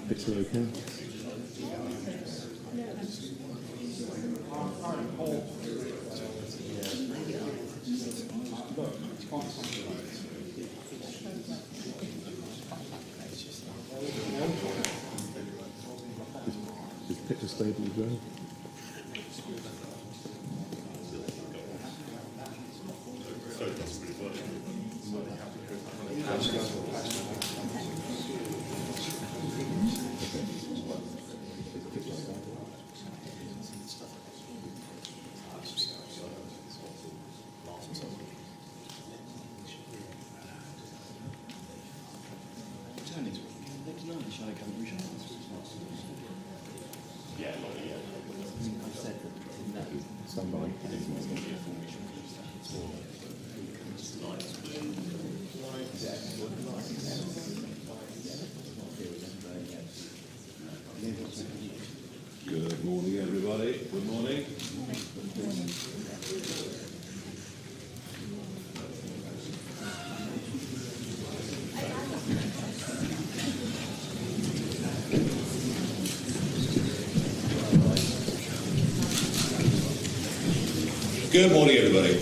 Picture okay? Is the picture stable, Joe? Good morning, everybody. Good morning. Good morning, everybody.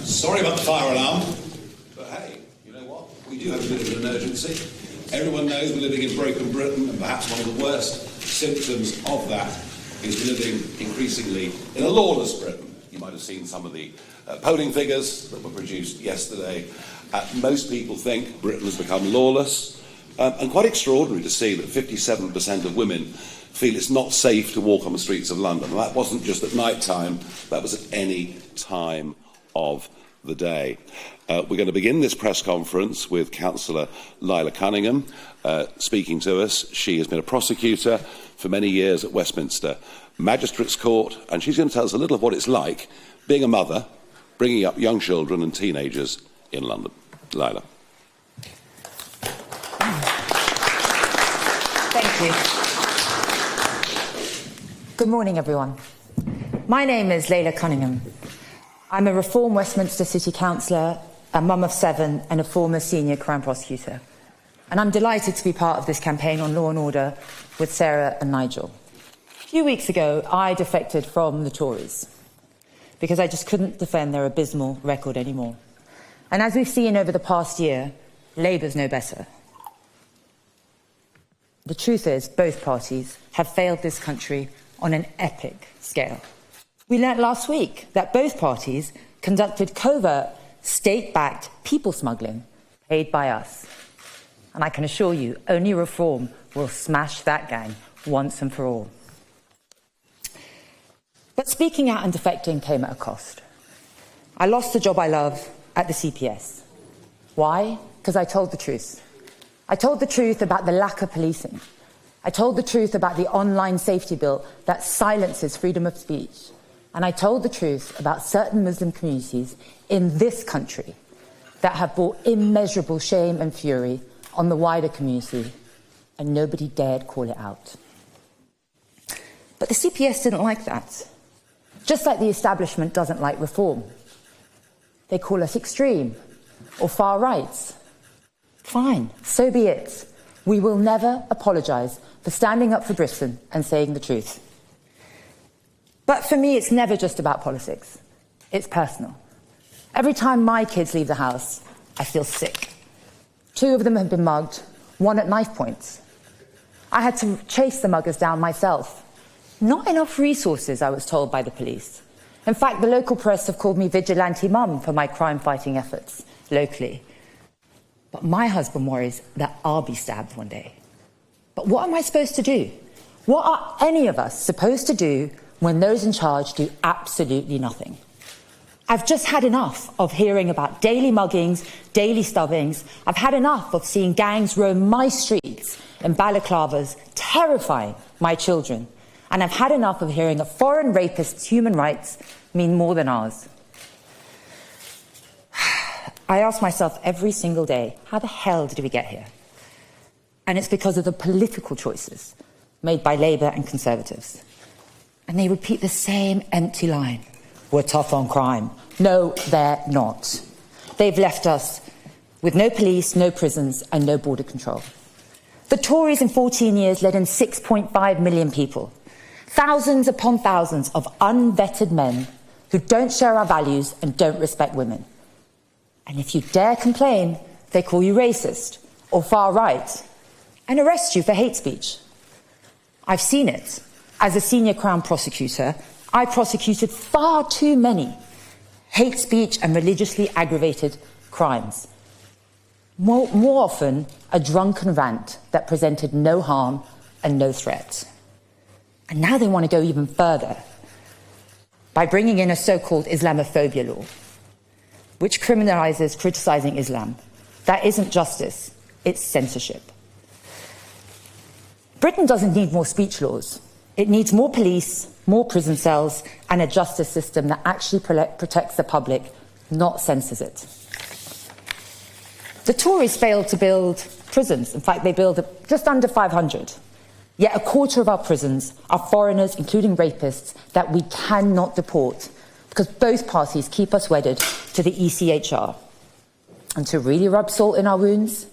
Sorry about the fire alarm, but hey, you know what? We do have a bit of an emergency. Everyone knows we're living in broken Britain, and perhaps one of the worst symptoms of that is living increasingly in a lawless Britain. You might have seen some of the polling figures that were produced yesterday. Most people think Britain has become lawless, and quite extraordinary to see that 57% of women feel it's not safe to walk on the streets of London. And that wasn't just at night time, that was at any time of the day. We're going to begin this press conference with Councillor Laila Cunningham speaking to us. She has been a prosecutor for many years at Westminster Magistrates Court, and she's going to tell us a little of what it's like being a mother, bringing up young children and teenagers in London. Laila. Thank you. Good morning, everyone. My name is Laila Cunningham. I'm a reform Westminster City Councillor, a mum of 7 and a former senior Crown Prosecutor. And I'm delighted to be part of this campaign on law and order with Sarah and Nigel. A few weeks ago, I defected from the Tories because I just couldn't defend their abysmal record anymore. And as we've seen over the past year, Labour's no better. The truth is, both parties have failed this country on an epic scale. We learnt last week that both parties conducted covert, state-backed people smuggling paid by us. And I can assure you, only reform will smash that gang once and for all. But speaking out and defecting came at a cost. I lost the job I love at the CPS. Why? Because I told the truth. I told the truth about the lack of policing. I told the truth about the online safety bill that silences freedom of speech. And I told the truth about certain Muslim communities in this country that have brought immeasurable shame and fury on the wider community, and nobody dared call it out. But the CPS didn't like that. Just like the establishment doesn't like reform. They call us extreme or far right. Fine, so be it. We will never apologise for standing up for Britain and saying the truth. But for me, it's never just about politics. It's personal. Every time my kids leave the house, I feel sick. 2 of them have been mugged, 1 at knife points. I had to chase the muggers down myself. Not enough resources, I was told by the police. In fact, the local press have called me vigilante mum for my crime-fighting efforts locally. But my husband worries that I'll be stabbed one day. But what am I supposed to do? What are any of us supposed to do when those in charge do absolutely nothing? I've just had enough of hearing about daily muggings, daily stubbings. I've had enough of seeing gangs roam my streets in balaclavas, terrifying my children. And I've had enough of hearing that foreign rapists' human rights mean more than ours. I ask myself every single day, how the hell did we get here? And it's because of the political choices made by Labour and Conservatives. And they repeat the same empty line. were tough on crime. No, they're not. They've left us with no police, no prisons and no border control. The Tories in 14 years let in 6.5 million people. Thousands upon thousands of unvetted men who don't share our values and don't respect women. And if you dare complain, they call you racist or far right and arrest you for hate speech. I've seen it. As a senior Crown prosecutor, I prosecuted far too many hate speech and religiously aggravated crimes. More often, a drunken rant that presented no harm and no threat. And now they want to go even further by bringing in a so-called Islamophobia law, which criminalises criticising Islam. That isn't justice, it's censorship. Britain doesn't need more speech laws. It needs more police, more prison cells, and a justice system that actually protects the public, not censors it. The Tories failed to build prisons. In fact, they built just under 500. Yet a quarter of our prisons are foreigners, including rapists, that we cannot deport because both parties keep us wedded to the ECHR. And to really rub salt in our wounds,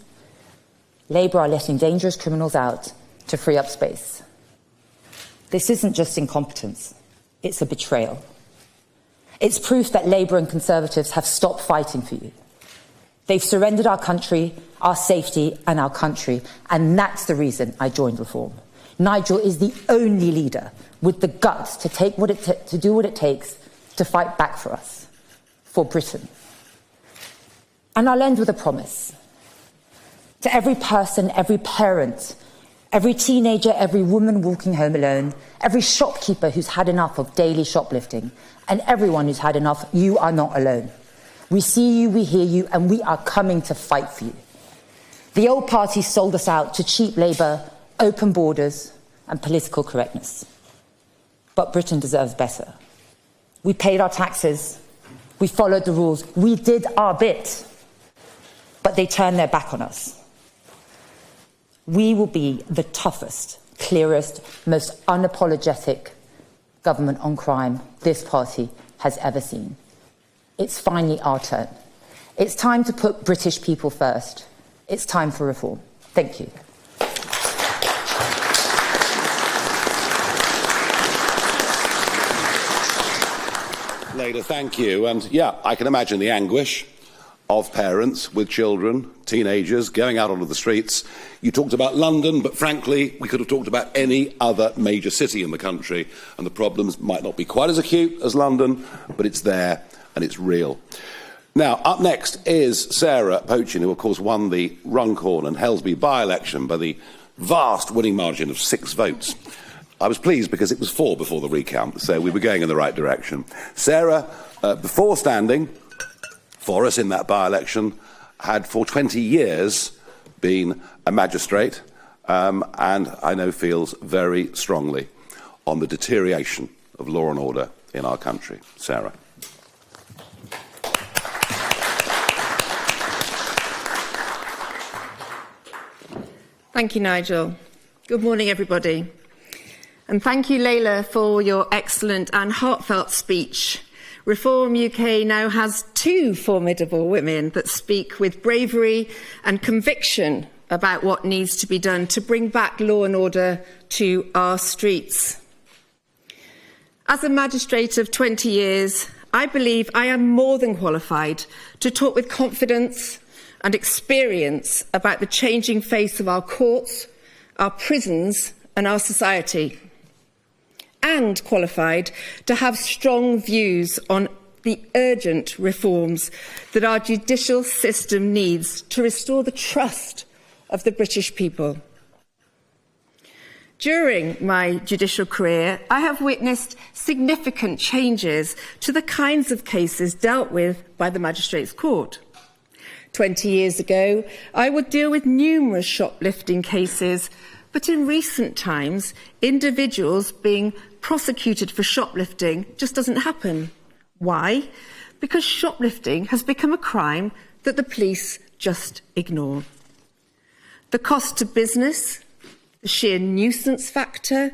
Labour are letting dangerous criminals out to free up space. This isn't just incompetence, it's a betrayal. It's proof that Labour and Conservatives have stopped fighting for you. They've surrendered our country, our safety and our country, and that's the reason I joined Reform. Nigel is the only leader with the guts to do what it takes to fight back for us, for Britain. And I'll end with a promise. To every person, every parent, every teenager, every woman walking home alone, every shopkeeper who's had enough of daily shoplifting, and everyone who's had enough, you are not alone. We see you, we hear you, and we are coming to fight for you. The old party sold us out to cheap Labour, open borders, and political correctness. But Britain deserves better. We paid our taxes, we followed the rules, we did our bit, but they turned their back on us. We will be the toughest, clearest, most unapologetic government on crime this party has ever seen. It's finally our turn. It's time to put British people first. It's time for reform. Thank you. Laila, thank you. And yeah, I can imagine the anguish of parents with children, teenagers, going out onto the streets. You talked about London, but frankly, we could have talked about any other major city in the country, and the problems might not be quite as acute as London, but it's there and it's real. Now, up next is Sarah Pochin, who of course won the Runcorn and Helsby by-election by the vast winning margin of 6 votes. I was pleased because it was 4 before the recount, so we were going in the right direction. Sarah, before standing for us in that by-election, had for 20 years been a magistrate, and I know feels very strongly on the deterioration of law and order in our country. Sarah. Thank you, Nigel. Good morning, everybody. And thank you, Laila, for your excellent and heartfelt speech. Reform UK now has 2 formidable women that speak with bravery and conviction about what needs to be done to bring back law and order to our streets. As a magistrate of 20 years, I believe I am more than qualified to talk with confidence and experience about the changing face of our courts, our prisons and our society, and qualified to have strong views on the urgent reforms that our judicial system needs to restore the trust of the British people. During my judicial career, I have witnessed significant changes to the kinds of cases dealt with by the Magistrates' Court. 20 years ago, I would deal with numerous shoplifting cases, but in recent times, individuals being prosecuted for shoplifting just doesn't happen. Why? Because shoplifting has become a crime that the police just ignore. The cost to business, the sheer nuisance factor,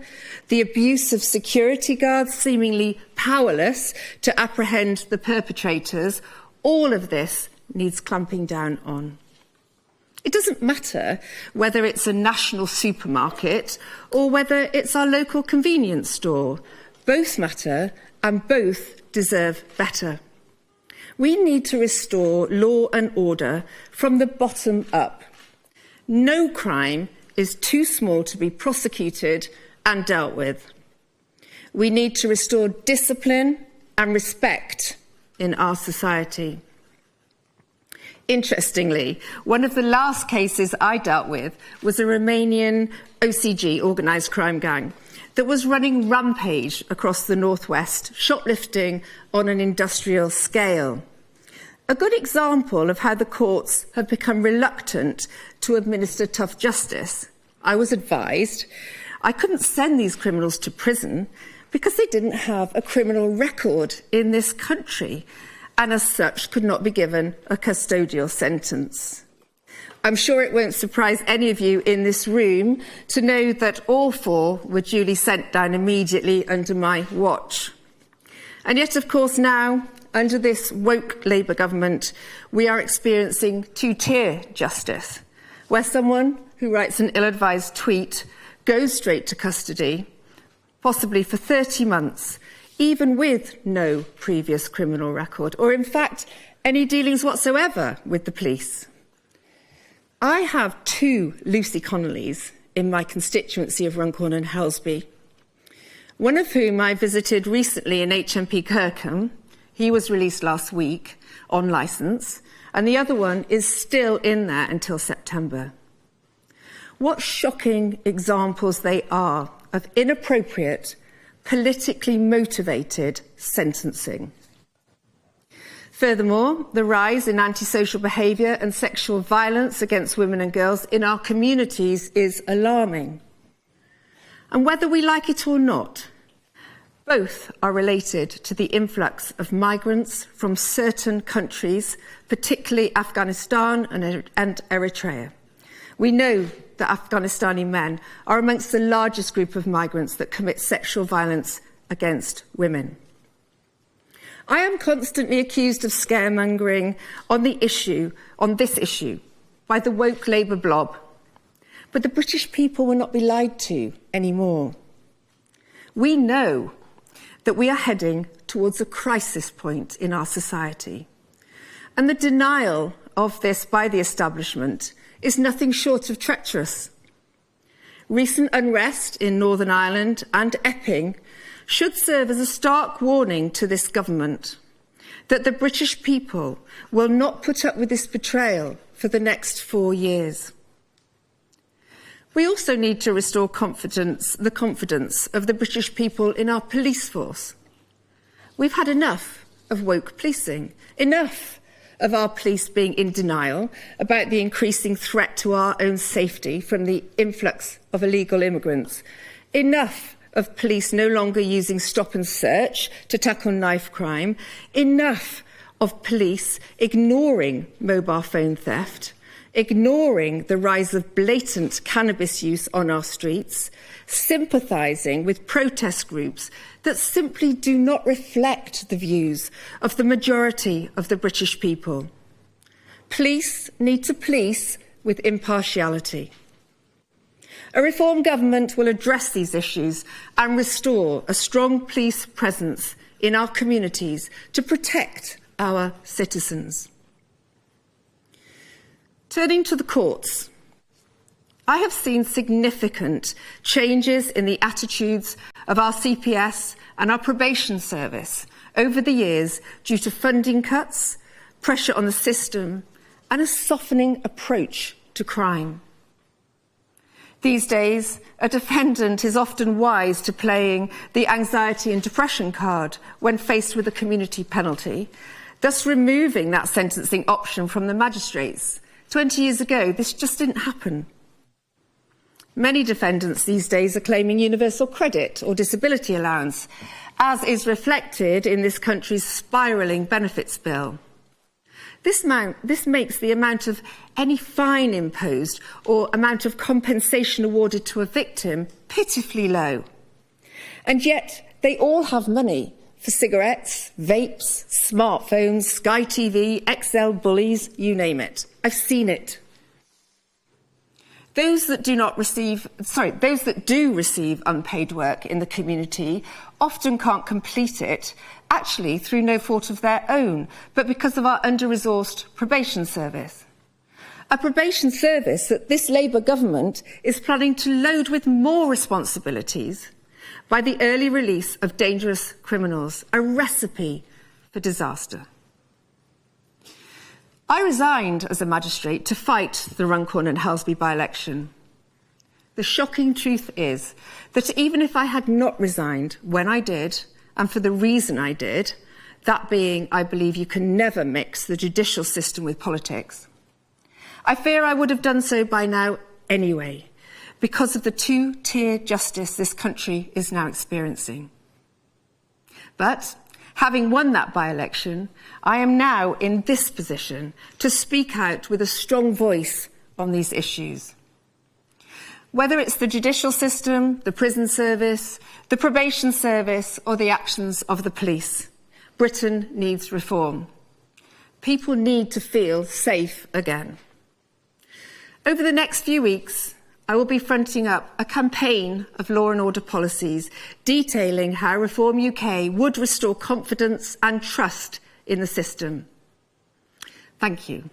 the abuse of security guards seemingly powerless to apprehend the perpetrators, all of this needs clamping down on. It doesn't matter whether it's a national supermarket or whether it's our local convenience store. Both matter and both deserve better. We need to restore law and order from the bottom up. No crime is too small to be prosecuted and dealt with. We need to restore discipline and respect in our society. Interestingly, one of the last cases I dealt with was a Romanian OCG, organised crime gang, that was running rampage across the northwest, shoplifting on an industrial scale. A good example of how the courts have become reluctant to administer tough justice. I was advised I couldn't send these criminals to prison because they didn't have a criminal record in this country, and as such could not be given a custodial sentence. I'm sure it won't surprise any of you in this room to know that all 4 were duly sent down immediately under my watch. And yet, of course, now, under this woke Labour government, we are experiencing 2-tier justice, where someone who writes an ill-advised tweet goes straight to custody, possibly for 30 months, even with no previous criminal record, or in fact, any dealings whatsoever with the police. I have 2 Lucy Connollys in my constituency of Runcorn and Helsby, one of whom I visited recently in HMP Kirkham. He was released last week on licence, and the other one is still in there until September. What shocking examples they are of inappropriate, politically motivated sentencing. Furthermore, the rise in antisocial behaviour and sexual violence against women and girls in our communities is alarming. And whether we like it or not, both are related to the influx of migrants from certain countries, particularly Afghanistan and Eritrea. We know that Afghanistani men are amongst the largest group of migrants that commit sexual violence against women. I am constantly accused of scaremongering on this issue by the woke Labour blob, but the British people will not be lied to anymore. We know that we are heading towards a crisis point in our society, and the denial of this by the establishment is nothing short of treacherous. Recent unrest in Northern Ireland and Epping should serve as a stark warning to this government that the British people will not put up with this betrayal for the next 4 years. We also need to restore the confidence of the British people in our police force. We've had enough of woke policing, enough of our police being in denial about the increasing threat to our own safety from the influx of illegal immigrants, enough of police no longer using stop and search to tackle knife crime, enough of police ignoring mobile phone theft, ignoring the rise of blatant cannabis use on our streets, sympathising with protest groups that simply do not reflect the views of the majority of the British people. Police need to police with impartiality. A reform government will address these issues and restore a strong police presence in our communities to protect our citizens. Turning to the courts, I have seen significant changes in the attitudes of our CPS and our probation service over the years due to funding cuts, pressure on the system, and a softening approach to crime. These days, a defendant is often wise to playing the anxiety and depression card when faced with a community penalty, thus removing that sentencing option from the magistrates. 20 years ago, this just didn't happen. Many defendants these days are claiming universal credit or disability allowance, as is reflected in this country's spiralling benefits bill. This makes the amount of any fine imposed or amount of compensation awarded to a victim pitifully low. And yet they all have money for cigarettes, vapes, smartphones, Sky TV, XL bullies, you name it. I've seen it. Those that do receive unpaid work in the community often can't complete it, actually through no fault of their own, but because of our under-resourced probation service. A probation service that this Labour government is planning to load with more responsibilities by the early release of dangerous criminals, a recipe for disaster. I resigned as a magistrate to fight the Runcorn and Helsby by-election. The shocking truth is that even if I had not resigned when I did, and for the reason I did, that being, I believe you can never mix the judicial system with politics, I fear I would have done so by now anyway, because of the two-tier justice this country is now experiencing. But having won that by-election, I am now in this position to speak out with a strong voice on these issues. Whether it's the judicial system, the prison service, the probation service, or the actions of the police, Britain needs reform. People need to feel safe again. Over the next few weeks, I will be fronting up a campaign of law and order policies detailing how Reform UK would restore confidence and trust in the system. Thank you.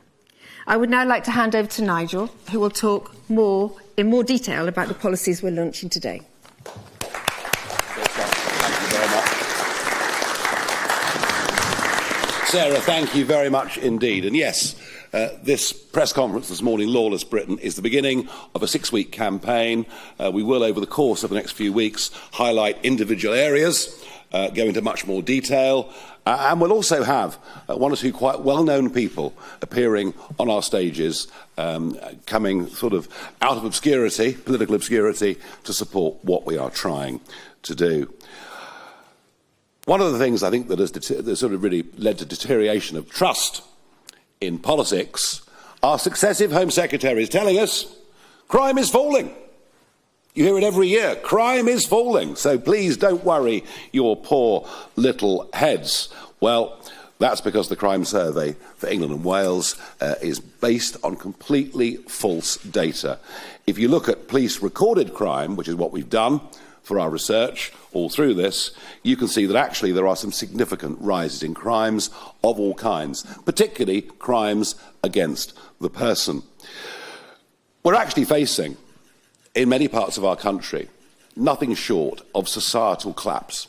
I would now like to hand over to Nigel, who will talk in more detail about the policies we're launching today. Sarah, thank you very much indeed. And yes, this press conference this morning, Lawless Britain, is the beginning of a 6-week campaign. We will, over the course of the next few weeks, highlight individual areas, go into much more detail, and we'll also have one or two quite well-known people appearing on our stages, coming sort of out of obscurity, political obscurity, to support what we are trying to do. One of the things I think that has sort of really led to deterioration of trust in politics are successive Home Secretaries telling us crime is falling. You hear it every year. Crime is falling. So please don't worry your poor little heads. Well, that's because the crime survey for England and Wales is based on completely false data. If you look at police recorded crime, which is what we've done for our research all through this, you can see that actually there are some significant rises in crimes of all kinds, particularly crimes against the person. We're actually facing, in many parts of our country, nothing short of societal collapse.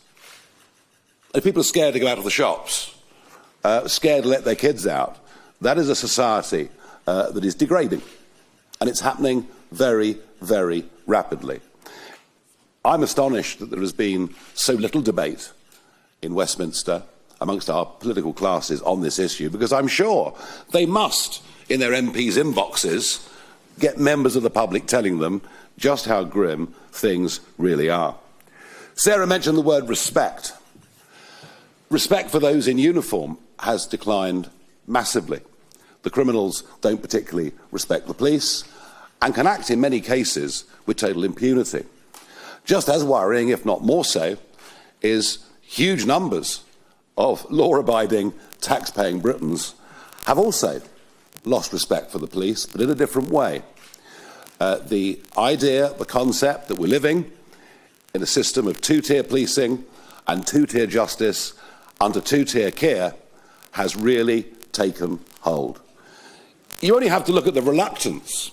If people are scared to go out of the shops, scared to let their kids out, that is a society that is degrading, and it's happening very, very rapidly. I'm astonished that there has been so little debate in Westminster amongst our political classes on this issue, because I'm sure they must, in their MPs' inboxes, get members of the public telling them just how grim things really are. Sarah mentioned the word respect. Respect for those in uniform has declined massively. The criminals don't particularly respect the police and can act in many cases with total impunity. Just as worrying, if not more so, is huge numbers of law-abiding, tax-paying Britons have also lost respect for the police, but in a different way. The idea, the concept that we're living in a system of two-tier policing and two-tier justice under two-tier care has really taken hold. You only have to look at the reluctance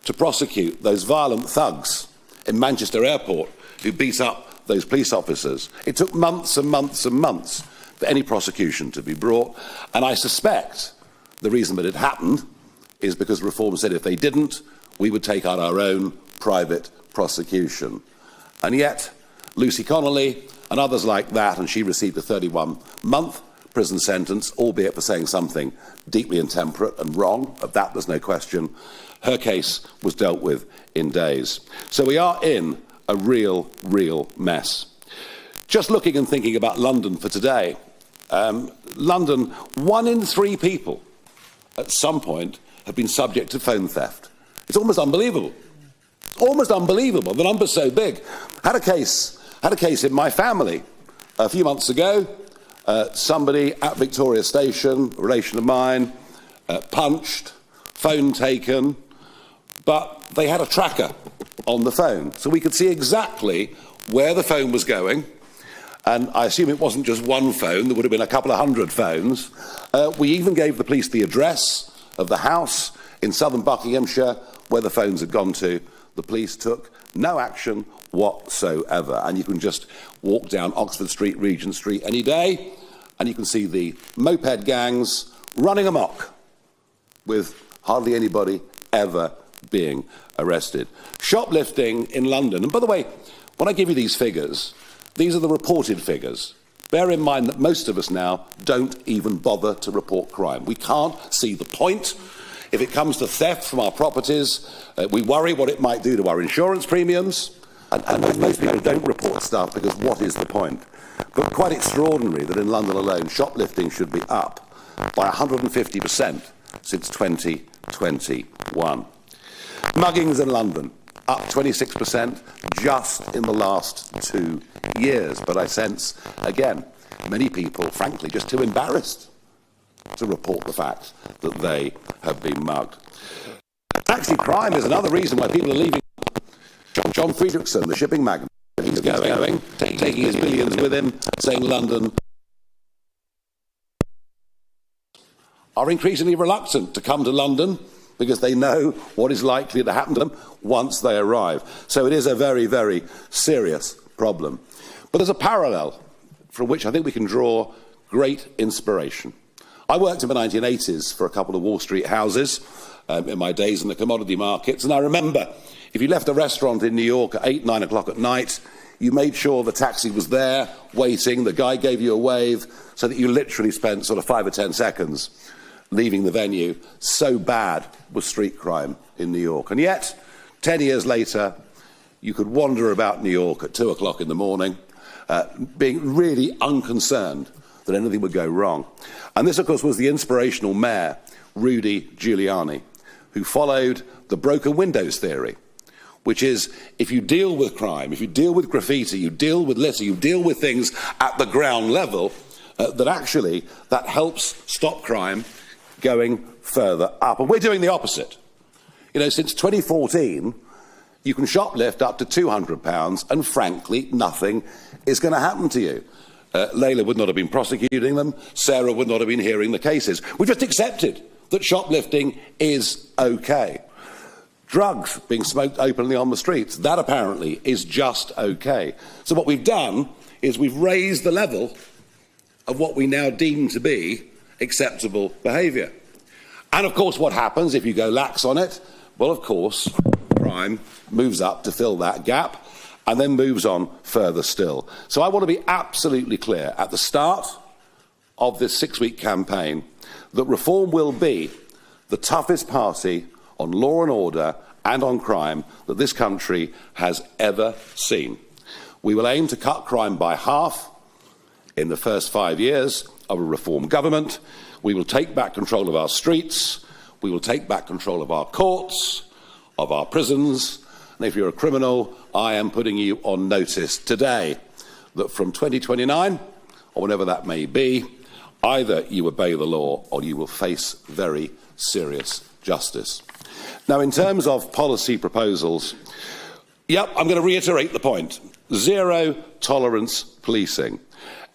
to prosecute those violent thugs in Manchester Airport who beat up those police officers. It took months and months and months for any prosecution to be brought, and I suspect the reason that it happened is because Reform said if they didn't, we would take out our own private prosecution. And yet, Lucy Connolly and others like that, and she received a 31-month prison sentence, albeit for saying something deeply intemperate and wrong, of that there's no question. Her case was dealt with in days. So we are in a real, real mess. Just looking and thinking about London for today, London, 1 in 3 people at some point have been subject to phone theft. It's almost unbelievable. Almost unbelievable. The number's so big. Had a case in my family a few months ago. Somebody at Victoria Station, a relation of mine, punched, phone taken, but they had a tracker on the phone, so we could see exactly where the phone was going. And I assume it wasn't just one phone, there would have been a couple of hundred phones. We even gave the police the address of the house in southern Buckinghamshire where the phones had gone to. The police took no action whatsoever. And you can just walk down Oxford Street, Regent Street any day, and you can see the moped gangs running amok with hardly anybody ever being arrested. Shoplifting in London, and by the way, when I give you these figures, these are the reported figures. Bear in mind that most of us now don't even bother to report crime. We can't see the point. If it comes to theft from our properties, we worry what it might do to our insurance premiums, and most people don't report stuff because what is the point? But quite extraordinary that in London alone, shoplifting should be up by 150% since 2021. Muggings in London, up 26% just in the last 2 years. But I sense, again, many people, frankly, just too embarrassed to report the fact that they have been mugged. Actually, crime is another reason why people are leaving. John Friedrichsen, the shipping magnate, he's going, taking his billions with him, saying London are increasingly reluctant to come to London because they know what is likely to happen to them once they arrive. So it is a very, very serious problem. But there's a parallel from which I think we can draw great inspiration. I worked in the 1980s for a couple of Wall Street houses in my days in the commodity markets, and I remember if you left a restaurant in New York at 8, 9 o'clock at night, you made sure the taxi was there, waiting, the guy gave you a wave, so that you literally spent sort of 5 or 10 seconds leaving the venue. So bad was street crime in New York. And yet, 10 years later, you could wander about New York at 2 o'clock in the morning, being really unconcerned that anything would go wrong. And this, of course, was the inspirational mayor, Rudy Giuliani, who followed the broken windows theory, which is if you deal with crime, if you deal with graffiti, you deal with litter, you deal with things at the ground level, that actually that helps stop crime going further up. And we're doing the opposite. You know, since 2014, you can shoplift up to £200 and frankly, nothing is going to happen to you. Laila would not have been prosecuting them. Sarah would not have been hearing the cases. We just accepted that shoplifting is okay. Drugs being smoked openly on the streets, that apparently is just okay. So what we've done is we've raised the level of what we now deem to be acceptable behaviour. And of course what happens if you go lax on it? Well, of course, crime moves up to fill that gap and then moves on further still. So I want to be absolutely clear at the start of this 6-week campaign that Reform will be the toughest party on law and order and on crime that this country has ever seen. We will aim to cut crime by half in the first 5 years of a Reform government. We will take back control of our streets. We will take back control of our courts, of our prisons. And if you're a criminal, I am putting you on notice today that from 2029, or whenever that may be, either you obey the law or you will face very serious justice. Now, in terms of policy proposals, yep, I'm going to reiterate the point. Zero tolerance policing.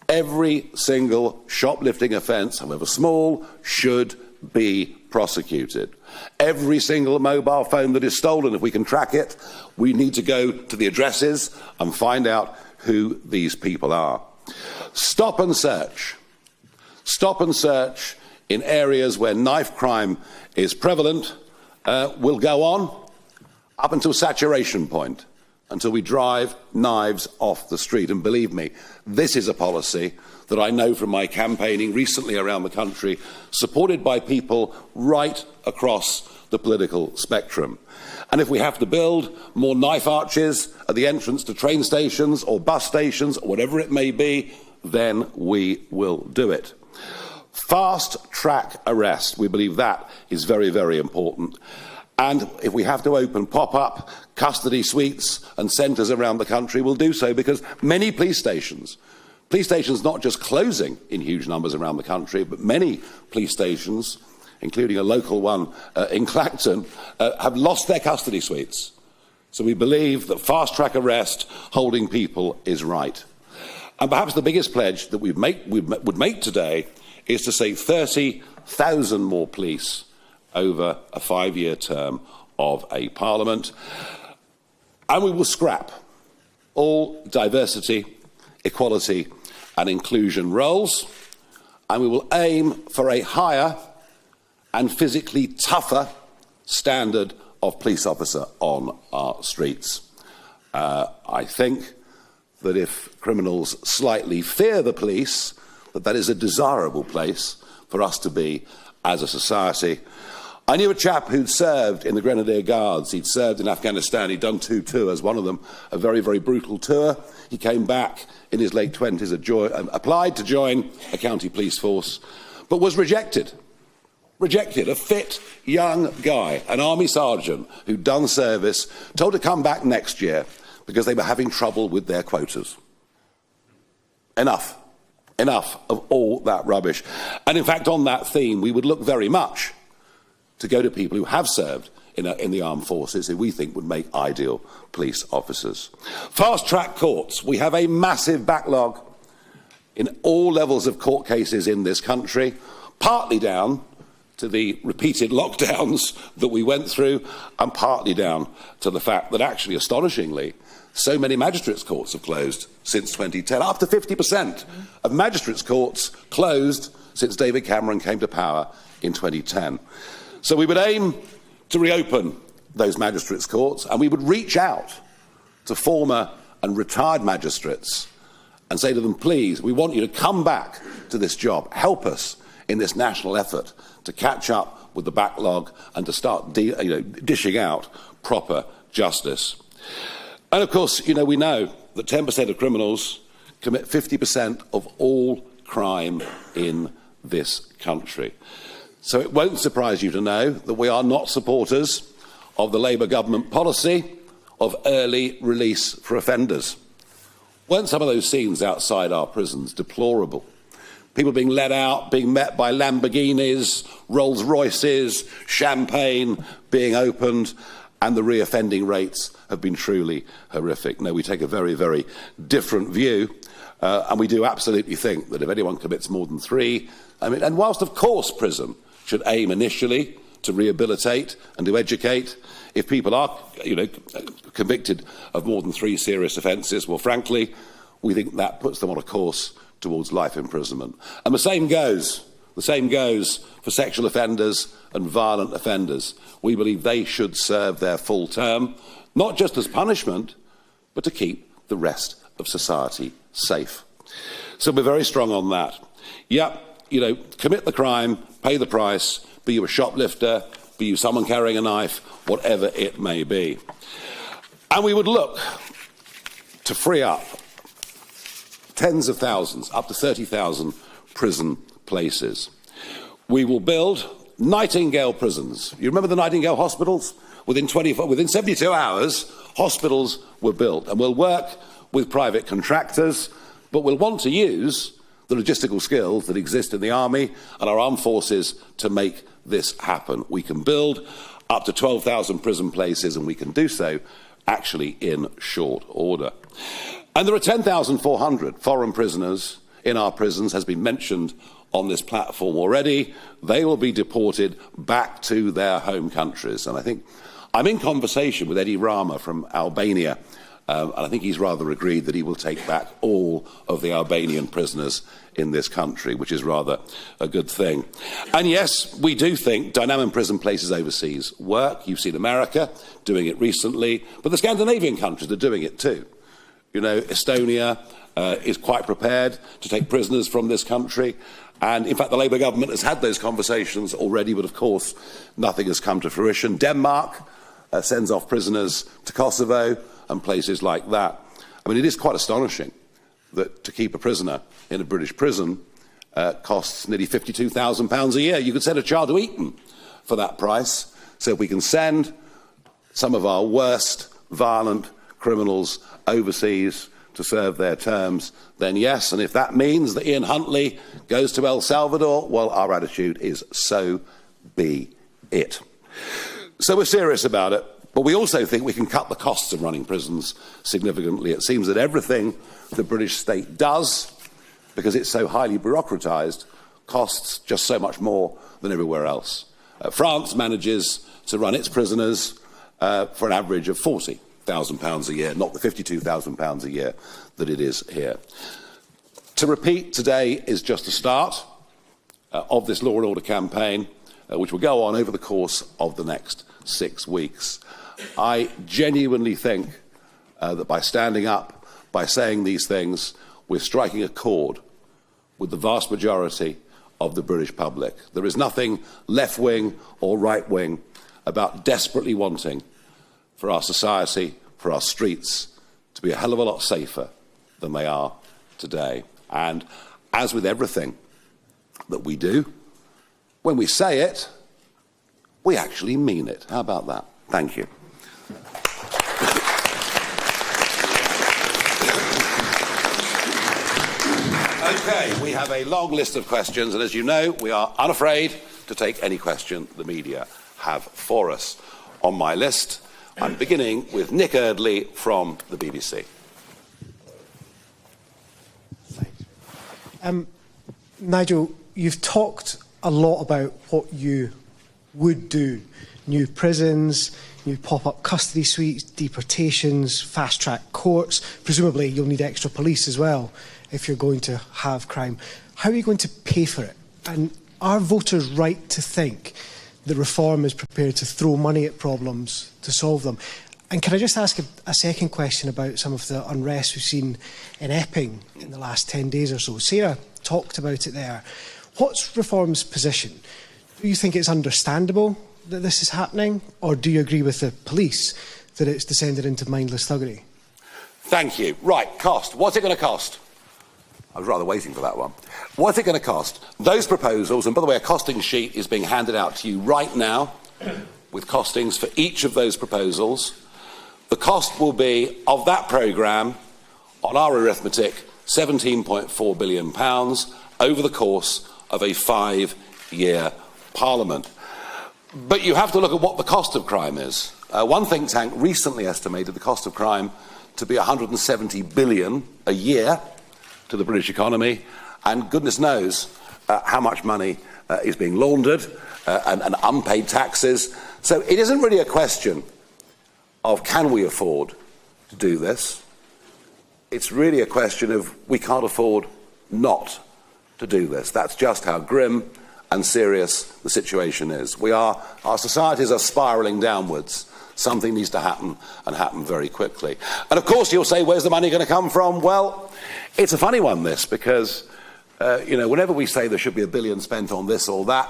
Every single shoplifting offence, however small, should be prosecuted. Every single mobile phone that is stolen, if we can track it, we need to go to the addresses and find out who these people are. Stop and search. Stop and search in areas where knife crime is prevalent will go on up until saturation point, until we drive knives off the street. And believe me, this is a policy that I know from my campaigning recently around the country, supported by people right across the political spectrum. And if we have to build more knife arches at the entrance to train stations or bus stations or whatever it may be, then we will do it. Fast-track arrest, we believe that is very, very important. And if we have to open pop-up custody suites and centres around the country, we'll do so, because many police stations not just closing in huge numbers around the country, but many police stations, including a local one in Clacton, have lost their custody suites. So we believe that fast-track arrest, holding people, is right. And perhaps the biggest pledge that we would make today is to say 30,000 more police over a 5-year term of a parliament. And we will scrap all diversity, equality and inclusion roles, and we will aim for a higher and physically tougher standard of police officer on our streets. I think that if criminals slightly fear the police, that is a desirable place for us to be as a society. I knew a chap who'd served in the Grenadier Guards. He'd served in Afghanistan. He'd done 2 tours, one of them a very, very brutal tour. He came back in his late 20s, applied to join a county police force, but was rejected. Rejected. A fit, young guy, an army sergeant who'd done service, told to come back next year because they were having trouble with their quotas. Enough. Enough of all that rubbish. And in fact, on that theme, we would look very much to go to people who have served in the armed forces, who we think would make ideal police officers. Fast-track courts. We have a massive backlog in all levels of court cases in this country, partly down to the repeated lockdowns that we went through, and partly down to the fact that actually, astonishingly, so many magistrates' courts have closed since 2010. Up to 50% of magistrates' courts closed since David Cameron came to power in 2010. So we would aim to reopen those magistrates' courts, and we would reach out to former and retired magistrates and say to them, please, we want you to come back to this job. Help us in this national effort to catch up with the backlog and to start dishing out proper justice. And of course, we know that 10% of criminals commit 50% of all crime in this country. So it won't surprise you to know that we are not supporters of the Labour government policy of early release for offenders. Weren't some of those scenes outside our prisons deplorable? People being let out, being met by Lamborghinis, Rolls Royces, champagne being opened, and the reoffending rates have been truly horrific. No, we take a very, very different view, and we do absolutely think that if anyone commits more than 3, and whilst of course prison should aim initially to rehabilitate and to educate, if people are convicted of more than 3 serious offences, well, frankly, we think that puts them on a course towards life imprisonment. And the same goes for sexual offenders and violent offenders. We believe they should serve their full term, not just as punishment, but to keep the rest of society safe. So we're very strong on that. Commit the crime, pay the price, be you a shoplifter, be you someone carrying a knife, whatever it may be. And we would look to free up tens of thousands, up to 30,000 prison places. We will build Nightingale prisons. You remember the Nightingale hospitals? Within 72 hours, hospitals were built, and we'll work with private contractors, but we'll want to use the logistical skills that exist in the army and our armed forces to make this happen. We can build up to 12,000 prison places, and we can do so actually in short order. And there are 10,400 foreign prisoners in our prisons, has been mentioned on this platform already. They will be deported back to their home countries. And I think I'm in conversation with Edi Rama from Albania, and I think he's rather agreed that he will take back all of the Albanian prisoners in this country, which is rather a good thing. And yes, we do think dynamic prison places overseas work. You've seen America doing it recently, but the Scandinavian countries are doing it too. Estonia is quite prepared to take prisoners from this country. And in fact, the Labour government has had those conversations already, but of course, nothing has come to fruition. Denmark sends off prisoners to Kosovo and places like that. It is quite astonishing that to keep a prisoner in a British prison costs nearly £52,000 a year. You could send a child to Eton for that price. So if we can send some of our worst violent criminals overseas to serve their terms, then yes. And if that means that Ian Huntley goes to El Salvador, well, our attitude is so be it. So we're serious about it, but we also think we can cut the costs of running prisons significantly. It seems that everything the British state does, because it's so highly bureaucratised, costs just so much more than everywhere else. France manages to run its prisoners for an average of £40,000 a year, not the £52,000 a year that it is here. To repeat, today is just the start of this law and order campaign, which will go on over the course of the next 6 weeks. I genuinely think that by standing up, by saying these things, we're striking a chord with the vast majority of the British public. There is nothing left-wing or right-wing about desperately wanting for our society, for our streets, to be a hell of a lot safer than they are today. And as with everything that we do, when we say it, we actually mean it. How about that? Thank you. Okay, we have a long list of questions, and as you know, we are unafraid to take any question the media have for us. On my list, I'm beginning with Nick Eardley from the BBC. Nigel, you've talked a lot about what you would do. New prisons, new pop-up custody suites, deportations, fast-track courts. Presumably you'll need extra police as well if you're going to have crime. How are you going to pay for it? And are voters right to think that Reform is prepared to throw money at problems to solve them? And can I just ask a second question about some of the unrest we've seen in Epping in the last 10 days or so? Sarah talked about it there. What's Reform's position? Do you think it's understandable that this is happening, or do you agree with the police that it's descended into mindless thuggery? Thank you. Right, cost. What's it going to cost? I was rather waiting for that one. What's it going to cost? Those proposals, and by the way, a costing sheet is being handed out to you right now with costings for each of those proposals. The cost will be, of that programme, on our arithmetic, £17.4 billion over the course of a 5-year Parliament. But you have to look at what the cost of crime is. One think tank recently estimated the cost of crime to be £170 billion a year to the British economy, and goodness knows how much money is being laundered and unpaid taxes. So it isn't really a question of can we afford to do this. It's really a question of we can't afford not to do this. That's just how grim and serious the situation is. Our societies are spiralling downwards. Something needs to happen, and happen very quickly. And of course you'll say, where's the money going to come from? Well, it's a funny one, this, because whenever we say there should be £1 billion spent on this or that,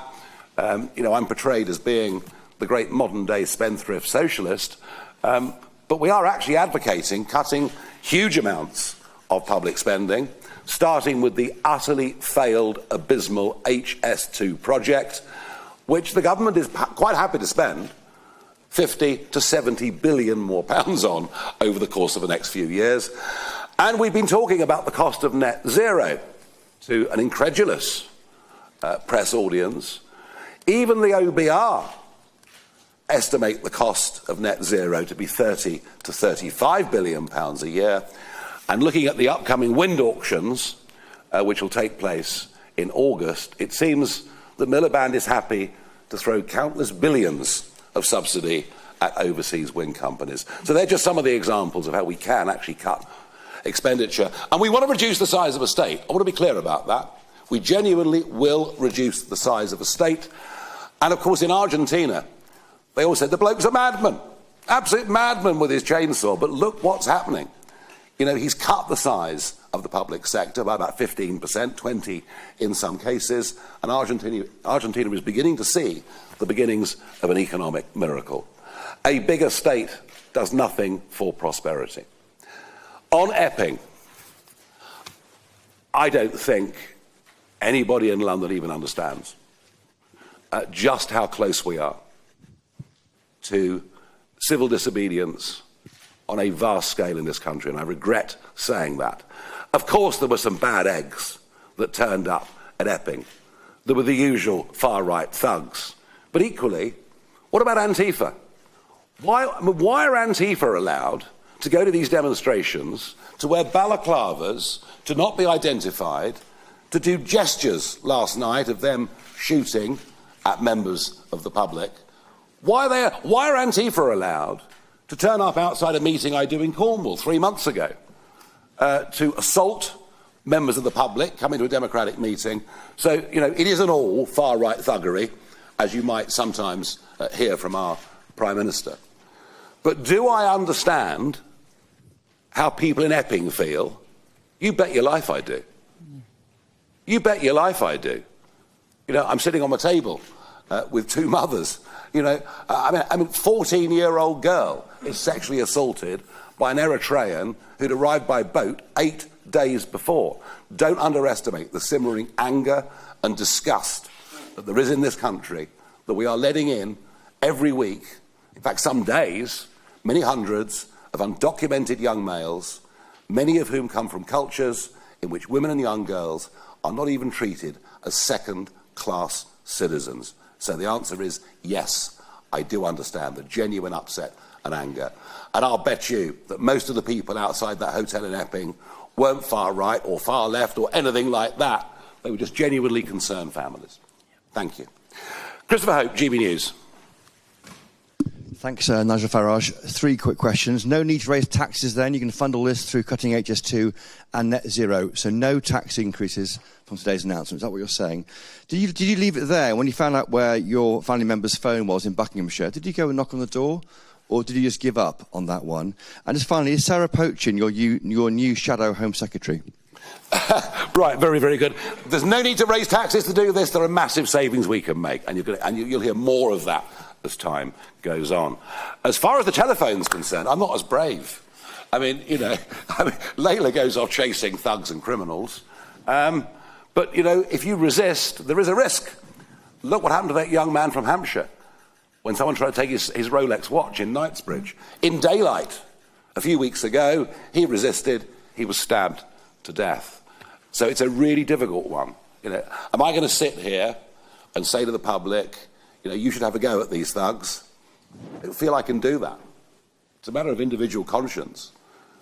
I'm portrayed as being the great modern-day spendthrift socialist, but we are actually advocating cutting huge amounts of public spending, starting with the utterly failed, abysmal HS2 project, which the government is quite happy to spend 50 to 70 billion more pounds on over the course of the next few years. And we've been talking about the cost of net zero to an incredulous press audience. Even the OBR estimate the cost of net zero to be 30 to 35 billion pounds a year. And looking at the upcoming wind auctions, which will take place in August, it seems that Miliband is happy to throw countless billions of subsidy at overseas wind companies. So they're just some of the examples of how we can actually cut expenditure. And we want to reduce the size of a state. I want to be clear about that. We genuinely will reduce the size of a state. And of course in Argentina, they all said the bloke's a madman, absolute madman with his chainsaw, but look what's happening. He's cut the size of the public sector by about 15%, 20% in some cases, and Argentina is beginning to see the beginnings of an economic miracle. A bigger state does nothing for prosperity. On Epping, I don't think anybody in London even understands just how close we are to civil disobedience on a vast scale in this country, and I regret saying that. Of course, there were some bad eggs that turned up at Epping. There were the usual far-right thugs. But equally, what about Antifa? Why are Antifa allowed to go to these demonstrations, to wear balaclavas, to not be identified, to do gestures last night of them shooting at members of the public? Why are Antifa allowed to turn up outside a meeting I do in Cornwall 3 months ago, to assault members of the public coming to a democratic meeting? So, you know, it isn't all far-right thuggery, as you might sometimes hear from our Prime Minister. But do I understand how people in Epping feel? You bet your life I do. You bet your life I do. You know, I'm sitting on my table with 2 mothers. You know, I mean, 14-year-old girl is sexually assaulted by an Eritrean who'd arrived by boat 8 days before. Don't underestimate the simmering anger and disgust that there is in this country, that we are letting in every week, in fact some days, many hundreds of undocumented young males, many of whom come from cultures in which women and young girls are not even treated as second-class citizens. So the answer is yes, I do understand the genuine upset and anger. And I'll bet you that most of the people outside that hotel in Epping weren't far right or far left or anything like that. They were just genuinely concerned families. Thank you. Christopher Hope, GB News. Thanks, Nigel Farage. 3 quick questions. No need to raise taxes then. You can fund all this through cutting HS2 and net zero. So no tax increases from today's announcement. Is that what you're saying? Did you leave it there when you found out where your family member's phone was in Buckinghamshire? Did you go and knock on the door? Or did you just give up on that one? And just finally, is Sarah Pochin your new shadow Home Secretary? Right, very, very good. There's no need to raise taxes to do this. There are massive savings we can make, and you'll hear more of that as time goes on. As far as the telephone's concerned, I'm not as brave. I mean, you know, Laila goes off chasing thugs and criminals. But, you know, if you resist, there is a risk. Look what happened to that young man from Hampshire when someone tried to take his Rolex watch in Knightsbridge. In daylight, a few weeks ago, he resisted, he was stabbed to death. So it's a really difficult one. You know, am I going to sit here and say to the public, you know, you should have a go at these thugs? I don't feel I can do that. It's a matter of individual conscience.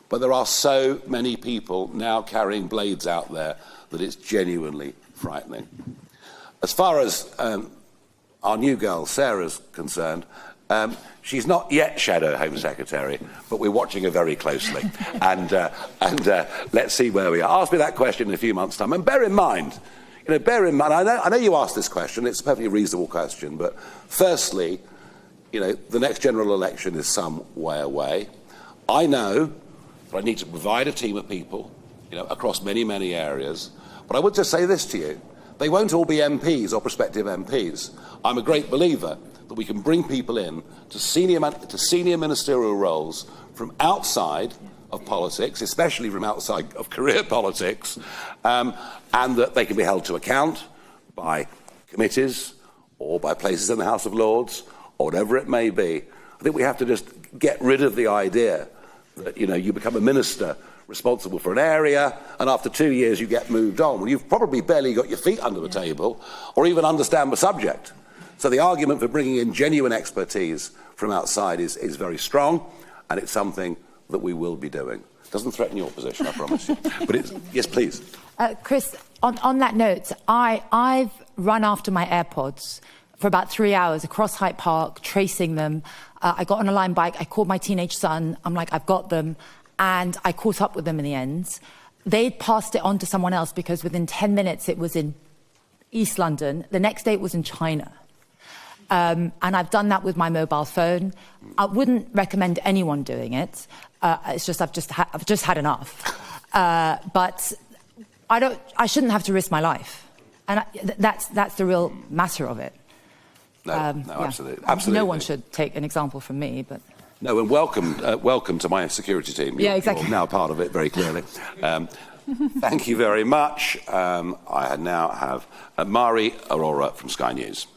But there are so many people now carrying blades out there that it's genuinely frightening. As far as our new girl, Sarah's concerned, she's not yet Shadow Home Secretary, but we're watching her very closely. and let's see where we are. Ask me that question in a few months' time. And bear in mind, I know you asked this question, it's a perfectly reasonable question, but firstly, you know, the next general election is some way away. I know that I need to provide a team of people, you know, across many, many areas. But I would just say this to you. They won't all be MPs or prospective MPs. I'm a great believer that we can bring people in to senior ministerial roles from outside of politics, especially from outside of career politics, and that they can be held to account by committees or by places in the House of Lords or whatever it may be. I think we have to just get rid of the idea that, you know, you become a minister responsible for an area, and after 2 years you get moved on. Well, you've probably barely got your feet under the table or even understand the subject. So the argument for bringing in genuine expertise from outside is very strong, and it's something that we will be doing. It doesn't threaten your position, I promise you. But it's, yes, please. Chris, on that note, I've run after my AirPods for about 3 hours across Hyde Park, tracing them. I got on a Lime bike, I called my teenage son, I'm like, I've got them. And I caught up with them in the end. They'd passed it on to someone else because within 10 minutes it was in East London. The next day it was in China. And I've done that with my mobile phone. I wouldn't recommend anyone doing it. It's just I've just had enough. But I shouldn't have to risk my life. And that's the real matter of it. No, yeah. absolutely. No one should take an example from me, but... No, and welcome to my security team. Yeah, exactly. You're now part of it, very clearly. Thank you very much. I now have Mari Aurora from Sky News.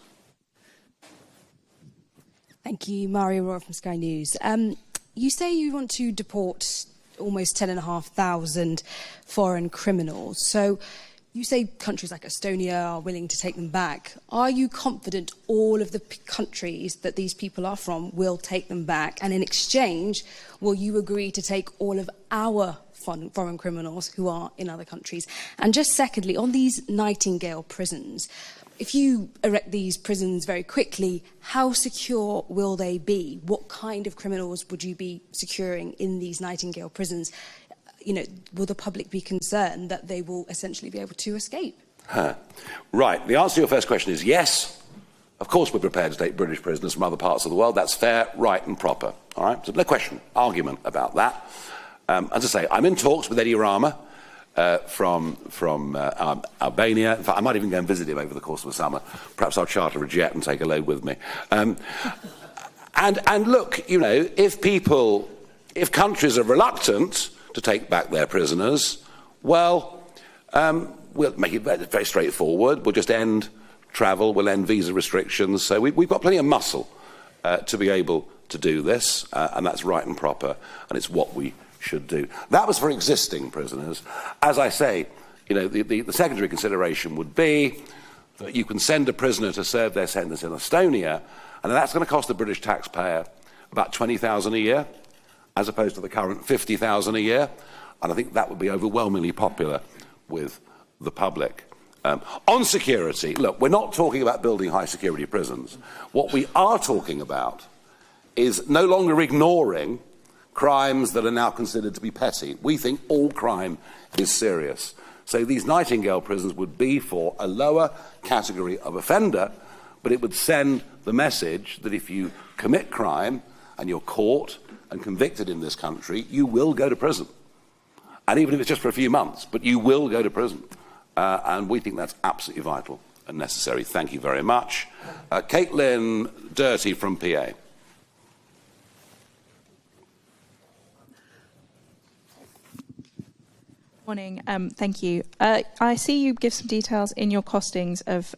Thank you, Mari Aurora from Sky News. You say you want to deport almost 10,500 foreign criminals. So you say countries like Estonia are willing to take them back. Are you confident all of the countries that these people are from will take them back? And in exchange, will you agree to take all of our foreign criminals who are in other countries? And just secondly, on these Nightingale prisons, if you erect these prisons very quickly, how secure will they be? What kind of criminals would you be securing in these Nightingale prisons? You know, will the public be concerned that they will essentially be able to escape? Right. The answer to your first question is yes. Of course we're prepared to take British prisoners from other parts of the world. That's fair, right and proper. All right? So no question, argument about that. As I say, I'm in talks with Eddie Rama from Albania. In fact, I might even go and visit him over the course of the summer. Perhaps I'll charter a jet and take a load with me. And look, you know, if countries are reluctant to take back their prisoners, well, we'll make it very straightforward. We'll just end travel, we'll end visa restrictions. So we've got plenty of muscle to be able to do this, and that's right and proper, and it's what we should do. That was for existing prisoners. As I say, you know, the secondary consideration would be that you can send a prisoner to serve their sentence in Estonia, and that's going to cost the British taxpayer about 20,000 a year, as opposed to the current 50,000 a year, and I think that would be overwhelmingly popular with the public. On security, look, we're not talking about building high security prisons. What we are talking about is no longer ignoring crimes that are now considered to be petty. We think all crime is serious. So these Nightingale prisons would be for a lower category of offender, but it would send the message that if you commit crime and you're caught and convicted in this country, you will go to prison. And even if it's just for a few months, but you will go to prison. And we think that's absolutely vital and necessary. Thank you very much. Caitlin Dirty from PA. Morning. Thank you. I see you give some details in your costings of,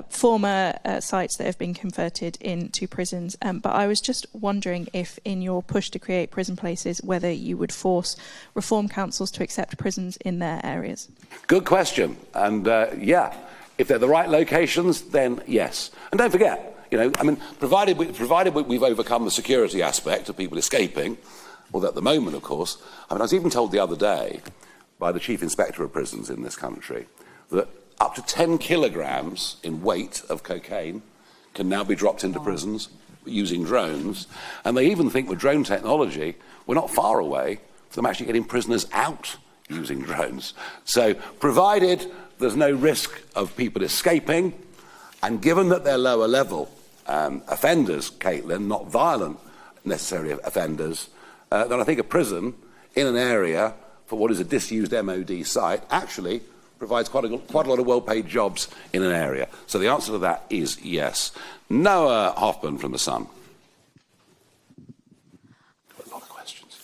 former sites that have been converted into prisons. But I was just wondering if, in your push to create prison places, whether you would force reform councils to accept prisons in their areas. Good question. And yeah, if they're the right locations, then yes. And don't forget, you know, I mean, provided we've overcome the security aspect of people escaping. Well, at the moment, of course, I mean, I was even told the other day by the Chief Inspector of Prisons in this country that up to 10 kilograms in weight of cocaine can now be dropped into prisons using drones. And they even think with drone technology, we're not far away from them actually getting prisoners out using drones. So provided there's no risk of people escaping, and given that they're lower level offenders, Caitlin, not violent necessary offenders, then I think a prison in an area for what is a disused MOD site actually provides quite a lot of well-paid jobs in an area. So the answer to that is yes. Noah Hoffman from The Sun. A lot of questions.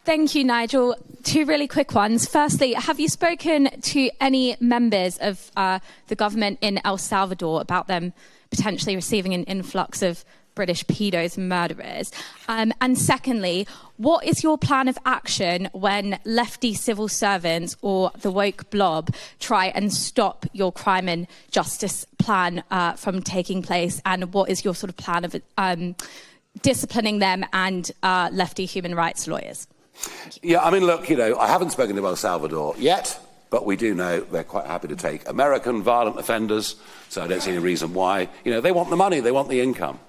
Thank you, Nigel. Two really quick ones. Firstly, have you spoken to any members of the government in El Salvador about them potentially receiving an influx of British pedos and murderers? And secondly, what is your plan of action when lefty civil servants or the woke blob try and stop your crime and justice plan from taking place? And what is your sort of plan of disciplining them and lefty human rights lawyers? Yeah, I mean, look, you know, I haven't spoken to El Salvador yet, but we do know they're quite happy to take American violent offenders, so I don't see any reason why. You know, they want the money, they want the income.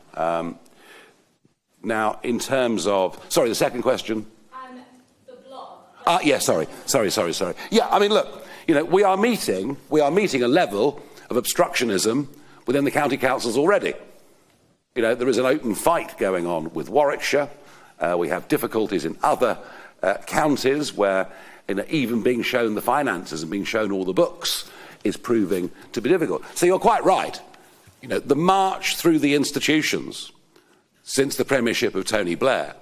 Now, in terms of... Sorry, the second question? The blog. Yeah, sorry. Yeah, I mean, look, you know, we are meeting a level of obstructionism within the county councils already. You know, there is an open fight going on with Warwickshire. We have difficulties in other counties where, you know, even being shown the finances and being shown all the books is proving to be difficult. So you're quite right. You know, the march through the institutions since the premiership of Tony Blair